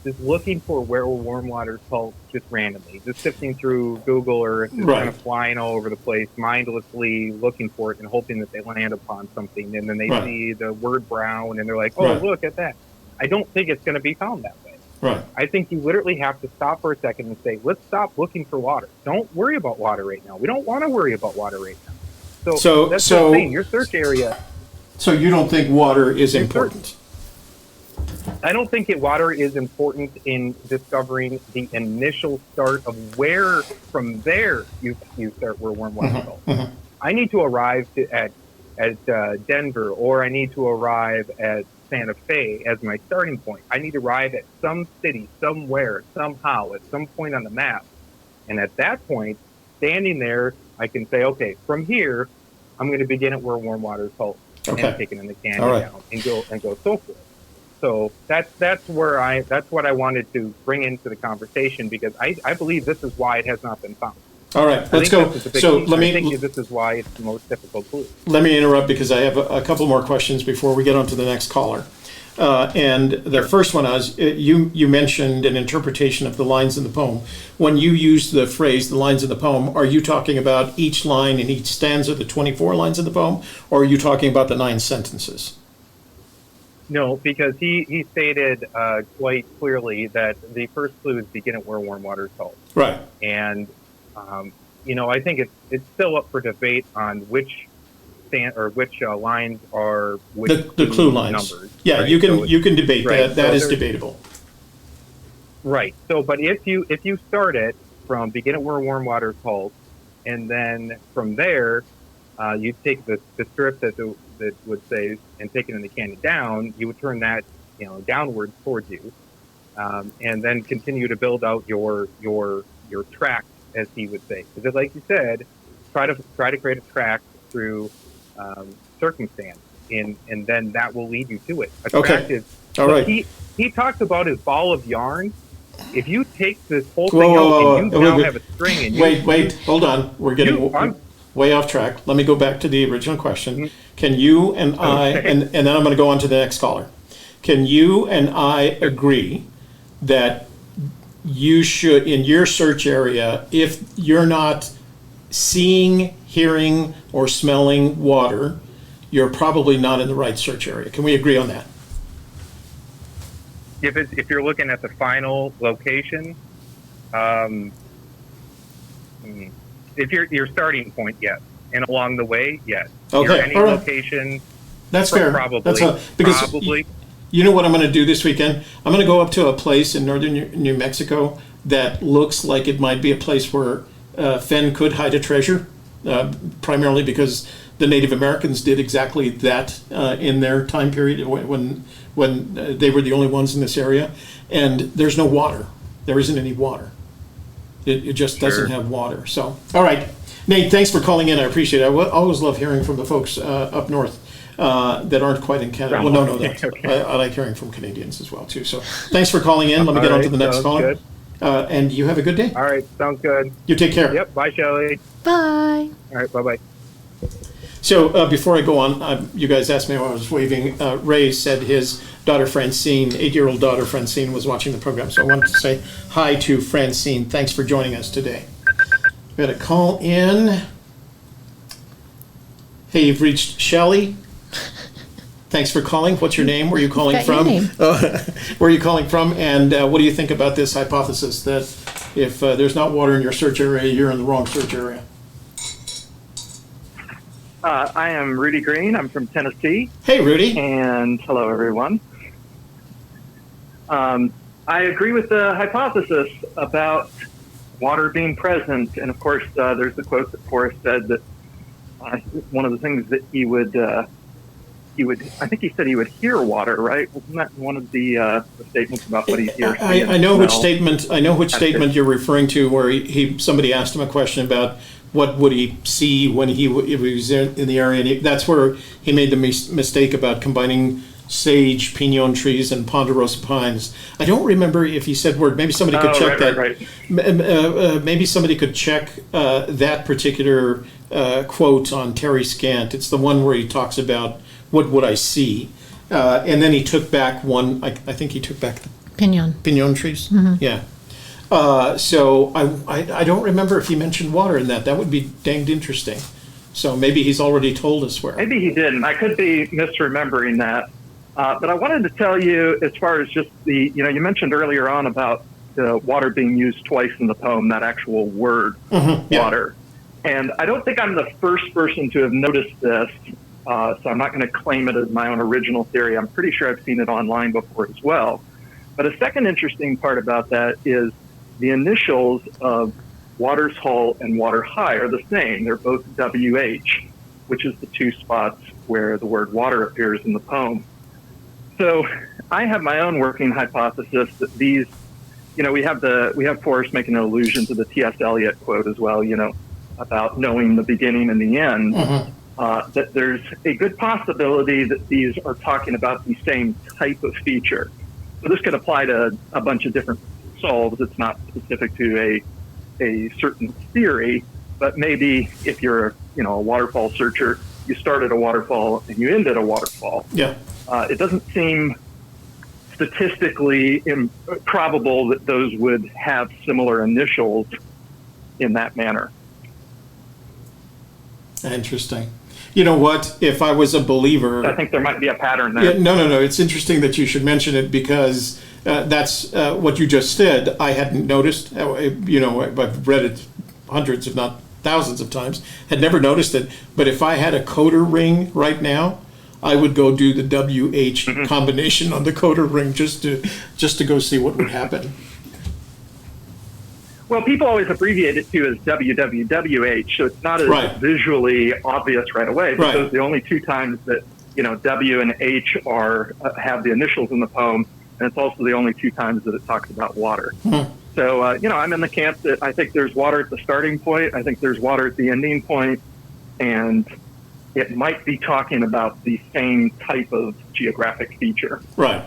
just looking for where warm waters hold just randomly, just sifting through Google or just kind of flying all over the place, mindlessly looking for it and hoping that they land upon something, and then they see the word brown and they're like, oh, look at that. I don't think it's going to be found that way. Right. I think you literally have to stop for a second and say, let's stop looking for water. Don't worry about water right now. We don't want to worry about water right now. So that's what I'm saying. Your search area. So you don't think water is important? I don't think water is important in discovering the initial start of where, from there, you start where warm water goes. I need to arrive at Denver, or I need to arrive at Santa Fe as my starting point. I need to arrive at some city, somewhere, somehow, at some point on the map. And at that point, standing there, I can say, okay, from here, I'm going to begin at where warm water is hold, and taking in the canyon down, and go so forth. So that's what I wanted to bring into the conversation, because I believe this is why it has not been found. All right, let's go. So I think this is why it's the most difficult clue. Let me interrupt, because I have a couple more questions before we get on to the next caller. And the first one is, you mentioned an interpretation of the lines in the poem. When you use the phrase, the lines in the poem, are you talking about each line in each stanza, the 24 lines in the poem, or are you talking about the 9 sentences? No, because he stated quite clearly that the first clue is begin at where warm water is hold. Right. And, I think it's still up for debate on which lines are which the clue lines. Numbers. Yeah, right? you can debate that. That is debatable. Right. So, but if you start it from begin at where warm water is hold, and then from there, you take the strip that would say, and take it in the canyon down, you would turn that downwards towards you, and then continue to build out your track, as he would say. Because, like you said, try to create a track through circumstance, and then that will lead you to it. A track is all right. He talks about his ball of yarn. If you take this whole thing out and you now have a string, and wait, hold on, we're getting way off track. Let me go back to the original question. Mm-hmm. Can you and I, and then I'm going to go on to the next caller. Can you and I agree that you should, in your search area, if you're not seeing, hearing, or smelling water, you're probably not in the right search area? Can we agree on that? If you're looking at the final location, if your starting point, yes, and along the way, yes. Okay, any location, that's fair. Probably. You know what I'm going to do this weekend? I'm going to go up to a place in northern New Mexico that looks like it might be a place where Fenn could hide a treasure, primarily because the Native Americans did exactly that in their time period when they were the only ones in this area. And there's no water. There isn't any water. It just doesn't have water. So, all right. Nate, thanks for calling in. I appreciate it. I always love hearing from the folks up north that aren't quite in Canada. Well, no, that. Okay. I like hearing from Canadians as well, too. So thanks for calling in. Let me get on to the next caller. And you have a good day. All right. Sounds good. You take care. Yep. Bye, Shelley. Bye. All right. Bye-bye. So before I go on, you guys asked me while I was waving. Ray said his daughter Francine, 8-year-old daughter Francine, was watching the program. So I wanted to say hi to Francine. Thanks for joining us today. We got a call in. Hey, you've reached Shelley. Thanks for calling. What's your name? Where are you calling from? Where are you calling from? And what do you think about this hypothesis that if there's not water in your search area, you're in the wrong search area? I am Rudy Green. I'm from Tennessee. Hey, Rudy. And hello, everyone. I agree with the hypothesis about water being present. And of course, there's the quote that Forrest said that one of the things that he would, I think he said he would hear water, right? Wasn't that one of the statements about what he hears? I know which statement. I know which statement you're referring to, where somebody asked him a question about what would he see when he was in the area, and that's where he made the mistake about combining sage, pinon trees, and ponderosa pines. I don't remember if he said word. Maybe somebody could check that. Right. Maybe somebody could check that particular quote on Terry Scant. It's the one where he talks about what would I see, and then he took back one. I think he took back the pinon trees. Mm-hmm. Yeah. So I don't remember if he mentioned water in that. That would be danged interesting. So maybe he's already told us where. Maybe he didn't. I could be misremembering that. But I wanted to tell you, as far as just you mentioned earlier on about the water being used twice in the poem, that actual word, water. And I don't think I'm the first person to have noticed this, so I'm not going to claim it as my own original theory. I'm pretty sure I've seen it online before as well. But a second interesting part about that is the initials of Waters Hole and Water High are the same. They're both WH, which is the two spots where the word water appears in the poem. So I have my own working hypothesis that these, we have Forrest making an allusion to the T.S. Eliot quote as well, about knowing the beginning and the end, that there's a good possibility that these are talking about the same type of feature. So this could apply to a bunch of different solves. It's not specific to a certain theory, but maybe if you're a waterfall searcher, you start at a waterfall and you end at a waterfall. Yeah. It doesn't seem statistically improbable that those would have similar initials in that manner. Interesting. You know what? If I was a believer, I think there might be a pattern there. Yeah, no. It's interesting that you should mention it because that's what you just said. I hadn't noticed. I've read it hundreds, if not thousands of times. Had never noticed it. But if I had a coder ring right now, I would go do the WH combination on the coder ring just to go see what would happen. Well, people always abbreviate it too as WWWH, so it's not as visually obvious right away. Because the only two times that W and H have the initials in the poem, and it's also the only two times that it talks about water. So I'm in the camp that I think there's water at the starting point. I think there's water at the ending point, and it might be talking about the same type of geographic feature. Right.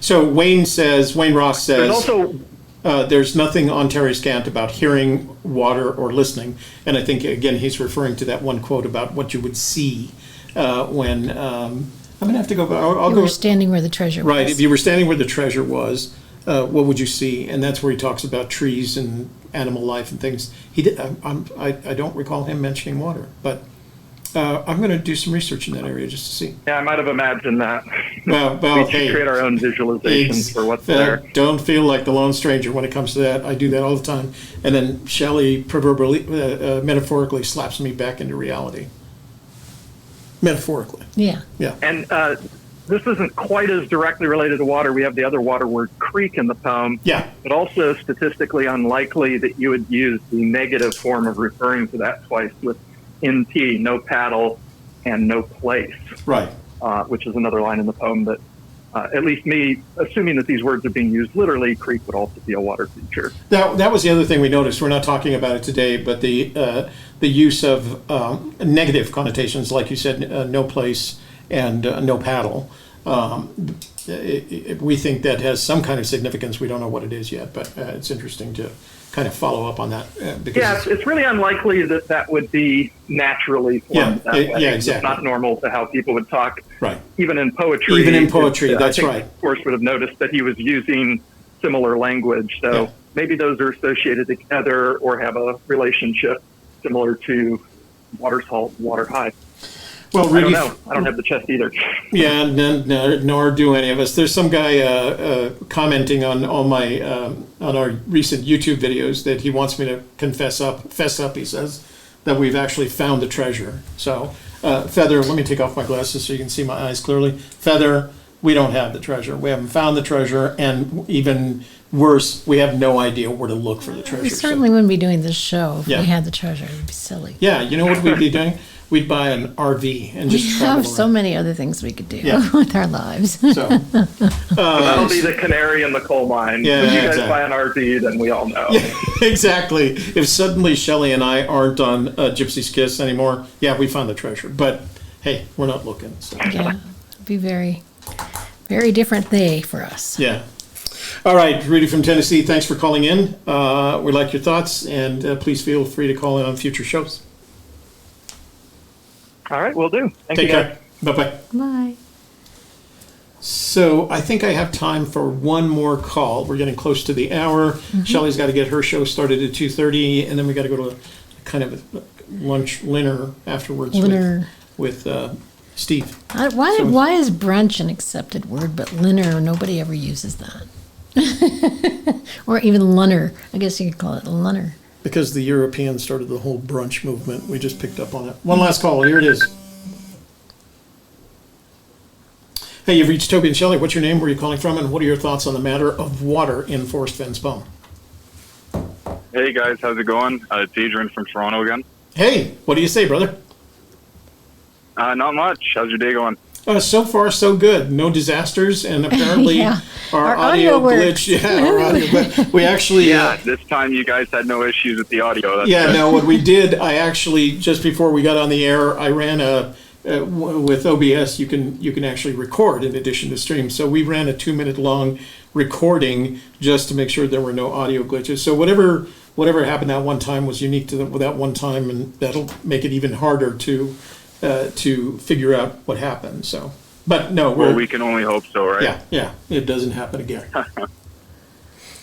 So Wayne Ross says. There's also. There's nothing on Terry Scant about hearing water or listening. And I think, again, he's referring to that one quote about what you would see when, I'm going to have to go, but I'll go. You were standing where the treasure was. Right, if you were standing where the treasure was, what would you see? And that's where he talks about trees and animal life and things. He did. I don't recall him mentioning water, but I'm going to do some research in that area just to see. Yeah, I might have imagined that. Well, we should create our own visualizations for what's there. Don't feel like the lone stranger when it comes to that. I do that all the time. And then Shelley proverbially, metaphorically slaps me back into reality. Metaphorically. Yeah. And this isn't quite as directly related to water. We have the other water word creek in the poem. Yeah. But also statistically unlikely that you would use the negative form of referring to that twice with NT, no paddle, and no place, Right. which is another line in the poem that, at least me, assuming that these words are being used literally, creek would also be a water feature. That was the other thing we noticed. We're not talking about it today, but the use of negative connotations, like you said, no place and no paddle. We think that has some kind of significance. We don't know what it is yet, but it's interesting to kind of follow up on that. Because it's really unlikely that that would be naturally formed that way. Yeah, exactly. It's not normal to how people would talk. Right. Even in poetry. Even in poetry, that's I think right. Forrest would have noticed that he was using similar language. So Yeah. maybe those are associated together or have a relationship similar to water salt, water high. Well, I Rudy, don't know. I don't have the chest either. yeah, nor do any of us. There's some guy commenting on all my on our recent YouTube videos that he wants me to fess up. He says that we've actually found the treasure. So, Feather, let me take off my glasses so you can see my eyes clearly. Feather, we don't have the treasure. We haven't found the treasure, and even worse, we have no idea where to look for the treasure. We certainly wouldn't be doing this show if Yeah. we had the treasure. It would be silly. Yeah, you know what we'd be doing? We'd buy an RV and just We travel have so around. many other things we could do Yeah. with our lives. So, That'll be the canary in the coal mine. Yeah, When you guys exactly. buy an RV, then we all know. yeah, exactly. If suddenly Shelley and I aren't on Gypsy's Kiss anymore, yeah, we found the treasure. But hey, we're not looking. So. Yeah, it'd be very, very different day for us. Yeah. All right, Rudy from Tennessee, thanks for calling in. We like your thoughts, and please feel free to call in on future shows. All right, will do. Thank Take you, guys. care. Bye-bye. Bye. So I think I have time for one more call. We're getting close to the hour. Shelley's got to get her show started at 2:30, and then we got to go to a kind of a lunch dinner afterwards Dinner. with Steve. Why is brunch an accepted word, but lunner, nobody ever uses that? Or even lunner. I guess you could call it lunner. Because the Europeans started the whole brunch movement. We just picked up on it. One last call. Here it is. Hey, you've reached Toby and Shelley. What's your name? Where are you calling from? And what are your thoughts on the matter of water in Forrest Fenn's poem? Hey guys, how's it going? It's Adrian from Toronto again. Hey, what do you say, brother? Not much. How's your day going? So far, so good. No disasters, and apparently Yeah. our Our audio audio glitch. works. Yeah, our audio. But we actually. This time you guys had no issues with the audio. That's Yeah, good. no, what we did, I actually, just before we got on the air, I ran with OBS, you can actually record in addition to stream. So we ran a 2-minute long recording just to make sure there were no audio glitches. So whatever happened that one time was unique to that one time, and that'll make it even harder to figure out what happened. So, but no, Well, we can only hope so, right? yeah, it doesn't happen again.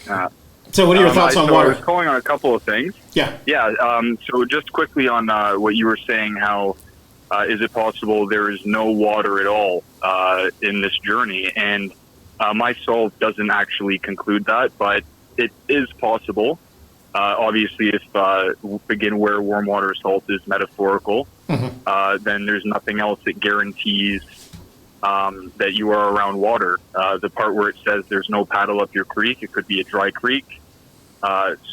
Uh, So what are your thoughts on I water? was calling on a couple of things. Yeah. So just quickly on what you were saying, how is it possible there is no water at all in this journey? And my solve doesn't actually conclude that, but it is possible. Obviously, if begin where warm water salt is metaphorical, then there's nothing else that guarantees that you are around water. The part where it says there's no paddle up your creek, it could be a dry creek.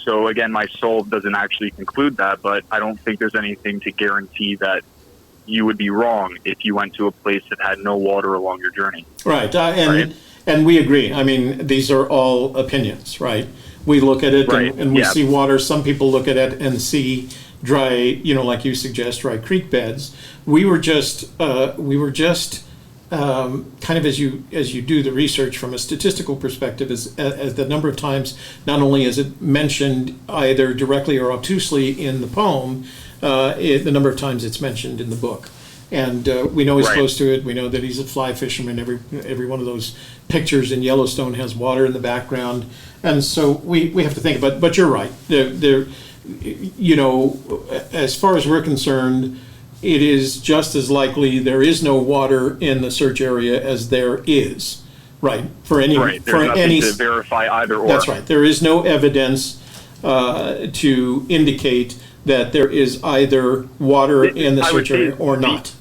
So again, my solve doesn't actually conclude that, but I don't think there's anything to guarantee that you would be wrong if you went to a place that had no water along your journey. Right, Right. and we agree. I mean, these are all opinions, right? We look at it Right, and we yeah. see water. Some people look at it and see dry, like you suggest, dry creek beds. We were just kind of as you do the research from a statistical perspective, as the number of times not only is it mentioned either directly or obtusely in the poem, the number of times it's mentioned in the book. And we know he's Right. close to it. We know that he's a fly fisherman. Every one of those pictures in Yellowstone has water in the background, and so we have to think. But you're right. As far as we're concerned, it is just as likely there is no water in the search area as there is. Right. For any. Right. There's For nothing any. to verify either or. That's right. There is no evidence to indicate that there is either water in the I would search area say or not.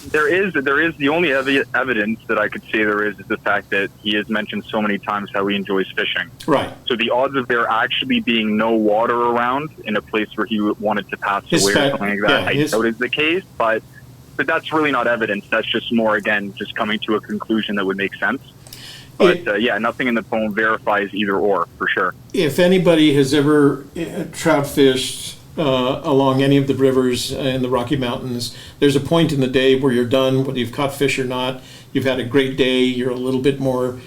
There is the only evidence that I could say there is the fact that he has mentioned so many times how he enjoys fishing. Right. So the odds of there actually being no water around in a place where he wanted to pass away or something like that, I doubt is the case. But that's really not evidence. That's just more, again, just coming to a conclusion that would make sense. But nothing in the poem verifies either or, for sure. If anybody has ever trout fished along any of the rivers in the Rocky Mountains, there's a point in the day where you're done, whether you've caught fish or not. You've had a great day. You're a little bit more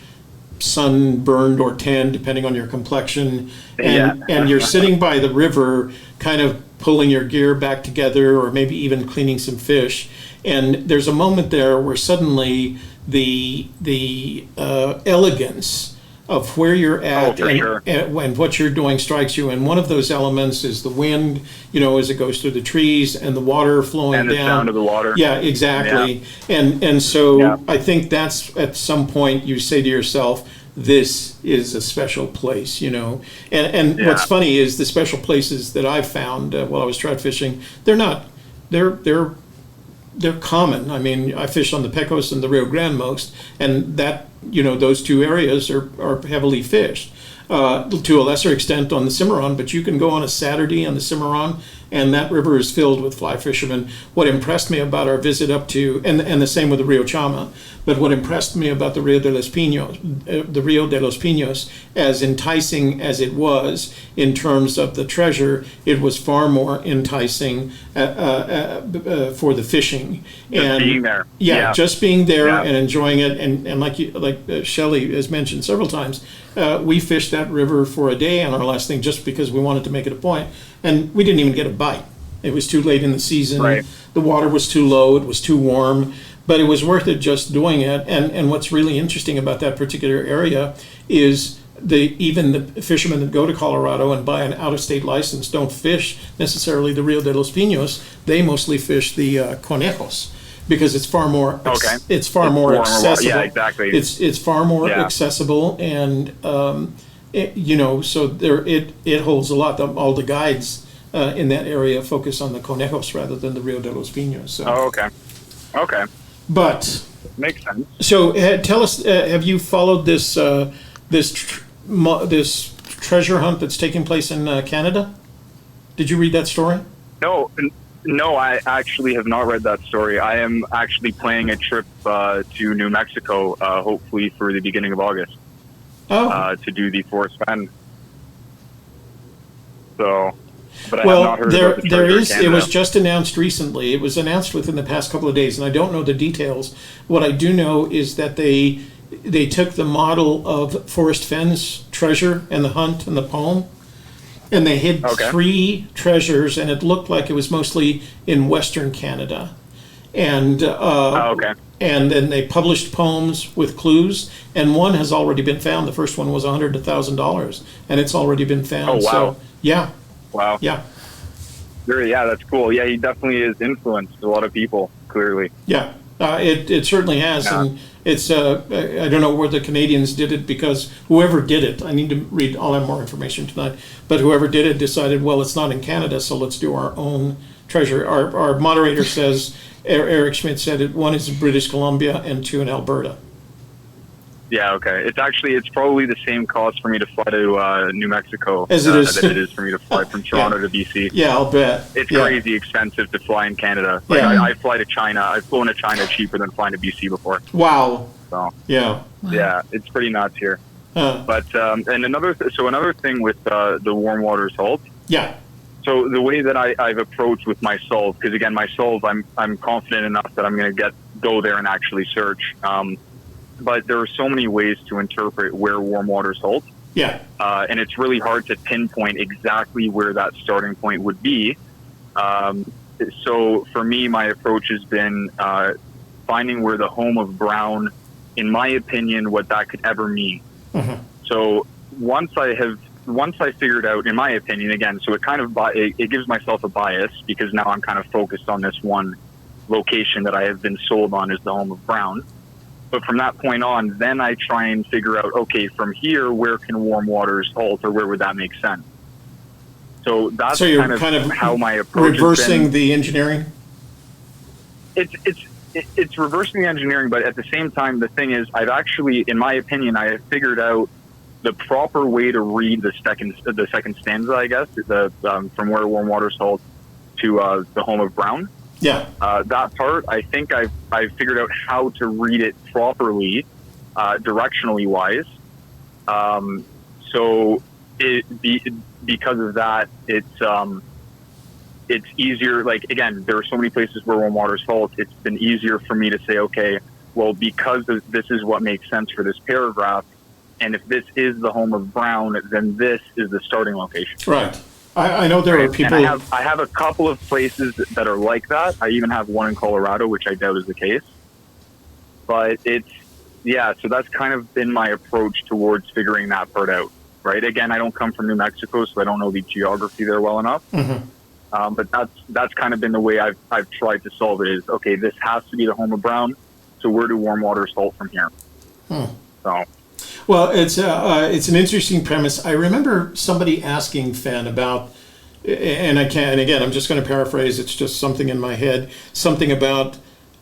sunburned or tanned, depending on your complexion. And you're sitting by the river, kind of pulling your gear back together, or maybe even cleaning some fish. And there's a moment there where suddenly the elegance of where you're at and what you're doing strikes you. And one of those elements is the wind, as it goes through the trees, and the water flowing and the down. Sound of the water. Yeah, exactly. Yeah. And so I think that's at some point you say to yourself, this is a special place, And what's funny is the special places that I've found while I was trout fishing, they're common. I mean, I fished on the Pecos and the Rio Grande most, and that, those two areas are heavily fished. To a lesser extent on the Cimarron, but you can go on a Saturday on the Cimarron, and that river is filled with fly fishermen. What impressed me about our visit up to, and the same with the Rio Chama, but what impressed me about the Rio de los Pinos, as enticing as it was in terms of the treasure, it was far more enticing for the fishing. Just being there. Yeah, just being there and enjoying it, and like Shelley has mentioned several times, we fished that river for a day on our last thing just because we wanted to make it a point, and we didn't even get a bite. It was too late in the season. Right. The water was too low. It was too warm, but it was worth it just doing it. And what's really interesting about that particular area is even the fishermen that go to Colorado and buy an out-of-state license don't fish necessarily the Rio de los Pinos. They mostly fish the Conejos, because it's far more it's far more accessible. Yeah, exactly. It's far more accessible, and so it holds a lot. All the guides in that area focus on the Conejos rather than the Rio de los Pinos. So. Oh, okay. But makes sense. So tell us, have you followed this treasure hunt that's taking place in Canada? Did you read that story? No, I actually have not read that story. I am actually planning a trip to New Mexico, hopefully for the beginning of August, to do the Forrest Fenn. So, but I have not heard about the treasure in Canada. It was just announced recently. It was announced within the past couple of days, and I don't know the details. What I do know is that they took the model of Forrest Fenn's treasure and the hunt and the poem, and they hid 3 treasures, and it looked like it was mostly in Western Canada. And and then they published poems with clues, and one has already been found. The first one was $100,000, and it's already been found. Oh, wow. So, yeah. Wow. Yeah. Yeah, that's cool. Yeah, he definitely has influenced a lot of people, clearly. Yeah, it certainly has. Yeah. And it's, I don't know where the Canadians did it, because whoever did it, I need to read, I'll have more information tonight, but whoever did it decided, well, it's not in Canada, so let's do our own treasure. Our moderator says, Eric Schmidt said one is in British Columbia and 2 in Alberta. Yeah, okay. It's probably the same cost for me to fly to New Mexico as it is. That it is for me to fly from Toronto to BC. Yeah, I'll bet. It's crazy expensive to fly in Canada. Like, I fly to China. I've flown to China cheaper than flying to BC before. Wow. So yeah, it's pretty nuts here. But and another thing with the warm water salt. Yeah. So the way that I've approached with my solve, because again, my solve, I'm confident enough that I'm going to go there and actually search. But there are so many ways to interpret where warm waters hold. Yeah. And it's really hard to pinpoint exactly where that starting point would be. So for me, my approach has been finding where the home of brown, in my opinion, what that could ever mean. Mm-hmm. So once I figured out, in my opinion, again, so it gives myself a bias, because now I'm kind of focused on this one location that I have been sold on as the home of brown. But from that point on, then I try and figure out, okay, from here, where can warm waters halt, or where would that make sense? So that's kind of how my approach reversing has been. the engineering. It's it's reversing the engineering, but at the same time, the thing is, I've actually, in my opinion, I have figured out the proper way to read the second stanza, I guess, from where warm water salt to the home of brown. Yeah. That part, I think I've figured out how to read it properly, directionally wise. So because of that, it's easier. Like, again, there are so many places where warm water salt. It's been easier for me to say, okay, well, because this is what makes sense for this paragraph, and if this is the home of brown, then this is the starting location. Right. I know there are people. And I have a couple of places that are like that. I even have one in Colorado, which I doubt is the case. But so that's kind of been my approach towards figuring that part out. Right. Again, I don't come from New Mexico, so I don't know the geography there well enough. Mm-hmm. But that's kind of been the way I've tried to solve it. Is okay, this has to be the home of brown. So where do warm water salt from here? So. Well, it's an interesting premise. I remember somebody asking Fenn about, and again, I'm just going to paraphrase. It's just something in my head. Something about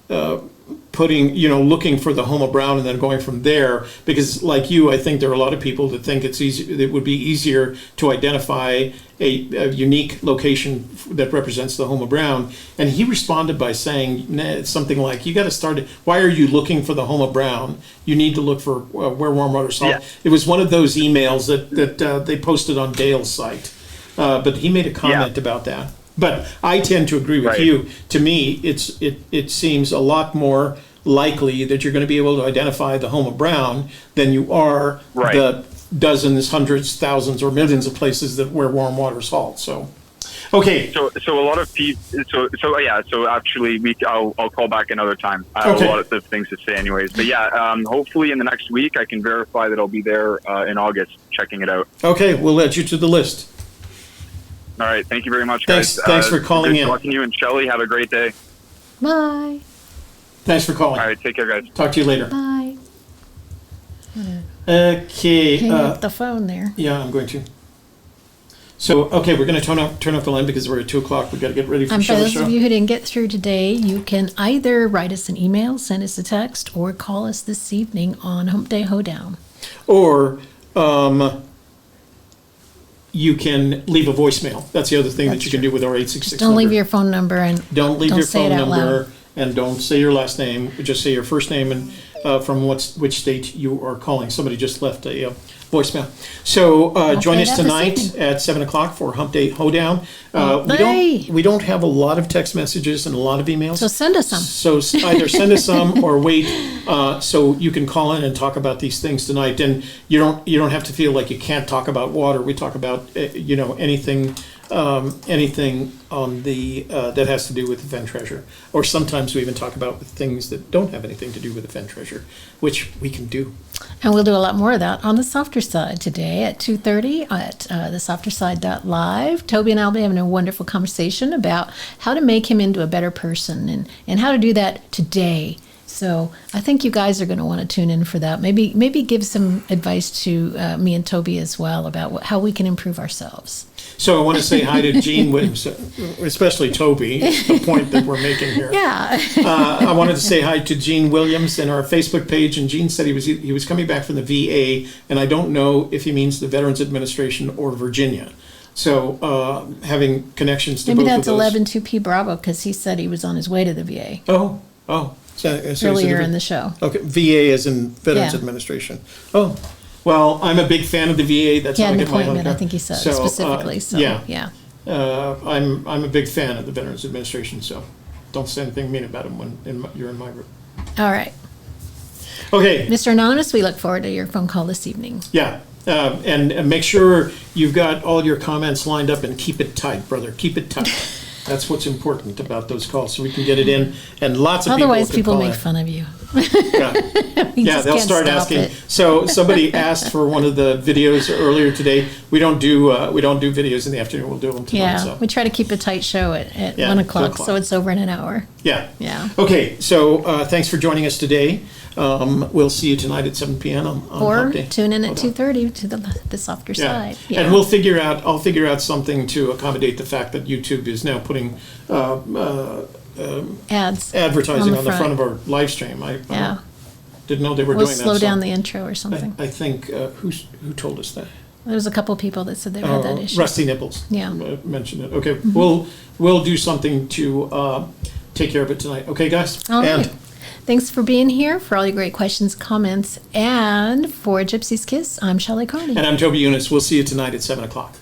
looking for the home of brown and then going from there. Because, like you, I think there are a lot of people that think it would be easier to identify a unique location that represents the home of brown. And he responded by saying something like, "You got to start it. Why are you looking for the home of brown? You need to look for where warm water salt." Yeah. It was one of those emails that they posted on Dale's site, but he made a comment about that. But I tend to agree with you. To me, it seems a lot more likely that you're going to be able to identify the home of brown than you are the dozens, hundreds, thousands, or millions of places where warm water salt. So, okay. So a lot of people. So actually, I'll call back another time. I have a lot of things to say, anyways. But hopefully in the next week I can verify that I'll be there in August, checking it out. Okay, we'll add you to the list. All right. Thank you very much, guys. Thanks for calling in. Talking to you and Shelley. Have a great day. Bye. Thanks for calling. All right. Take care, guys. Talk to you later. Bye. Okay. Hang up the phone there. Yeah, I'm going to. So, okay, we're going to turn off the line because we're at 2 o'clock. We've got to get ready for the show. For those of you who didn't get through today, you can either write us an email, send us a text, or call us this evening on Hump Day Hoedown. Or you can leave a voicemail. That's the other thing that you can do with our 866 Don't leave your phone number and don't leave your phone number loud. And don't say your last name. Just say your first name and from which state you are calling. Somebody just left a voicemail. So join us tonight at 7 o'clock for Hump Day Hoedown. We don't have a lot of text messages and a lot of emails. So send us some. So either send us some or wait so you can call in and talk about these things tonight. And you don't have to feel like you can't talk about water. We talk about anything on the that has to do with the Fenn treasure, or sometimes we even talk about things that don't have anything to do with the Fenn treasure, which we can do. And we'll do a lot more of that on the softer side today at 2:30 at thesofterside.live. Toby and I will be having a wonderful conversation about how to make him into a better person and how to do that today. So I think you guys are going to want to tune in for that. Maybe give some advice to me and Toby as well about how we can improve ourselves. So I want to say hi to Gene Williams, especially Toby, the point that we're making here. Yeah. I wanted to say hi to Gene Williams in our Facebook page, and Gene said he was coming back from the VA, and I don't know if he means the Veterans Administration or Virginia. So having connections to Maybe both of those. that's 112P Bravo, because he said he was on his way to the VA. Oh. So earlier in the show. Okay, VA as in Veterans Administration. Oh, well, I'm a big fan of the VA. That's he how had I an get my appointment, healthcare. I think he said, So, specifically. I'm a big fan of the Veterans Administration, so don't say anything mean about him when you're in my group. All right. Okay. Mr. Anonymous, we look forward to your phone call this evening. Yeah. And make sure you've got all your comments lined up and keep it tight, brother. Keep it tight. That's what's important about those calls, so we can get it in, and lots of Otherwise, people make fun of you. Yeah, they'll start asking. So somebody asked for one of the videos earlier today. We don't do videos in the afternoon. We'll do them tonight. Yeah, so. we try to keep a tight show at 1 o'clock, so it's over in an hour. Yeah. Yeah. Okay, so thanks for joining us today. We'll see you tonight at 7 p.m. on or Hump Day. Tune in at 2:30 to the softer side. Yeah. And I'll figure out something to accommodate the fact that YouTube is now putting Ads. advertising on the front. front of our live stream. I Yeah. didn't know they were We'll doing that. slow so down the intro or something. I think, who told us that? There was a couple of people that said they had that issue. Rusty Nipples. Yeah. Mentioned it. Okay, we'll do something to take care of it tonight. Okay, guys? All right. And Thanks for being here, for all your great questions, comments, and for Gypsy's Kiss, I'm Shelley Carney. I'm Toby Younis. We'll see you tonight at 7 o'clock.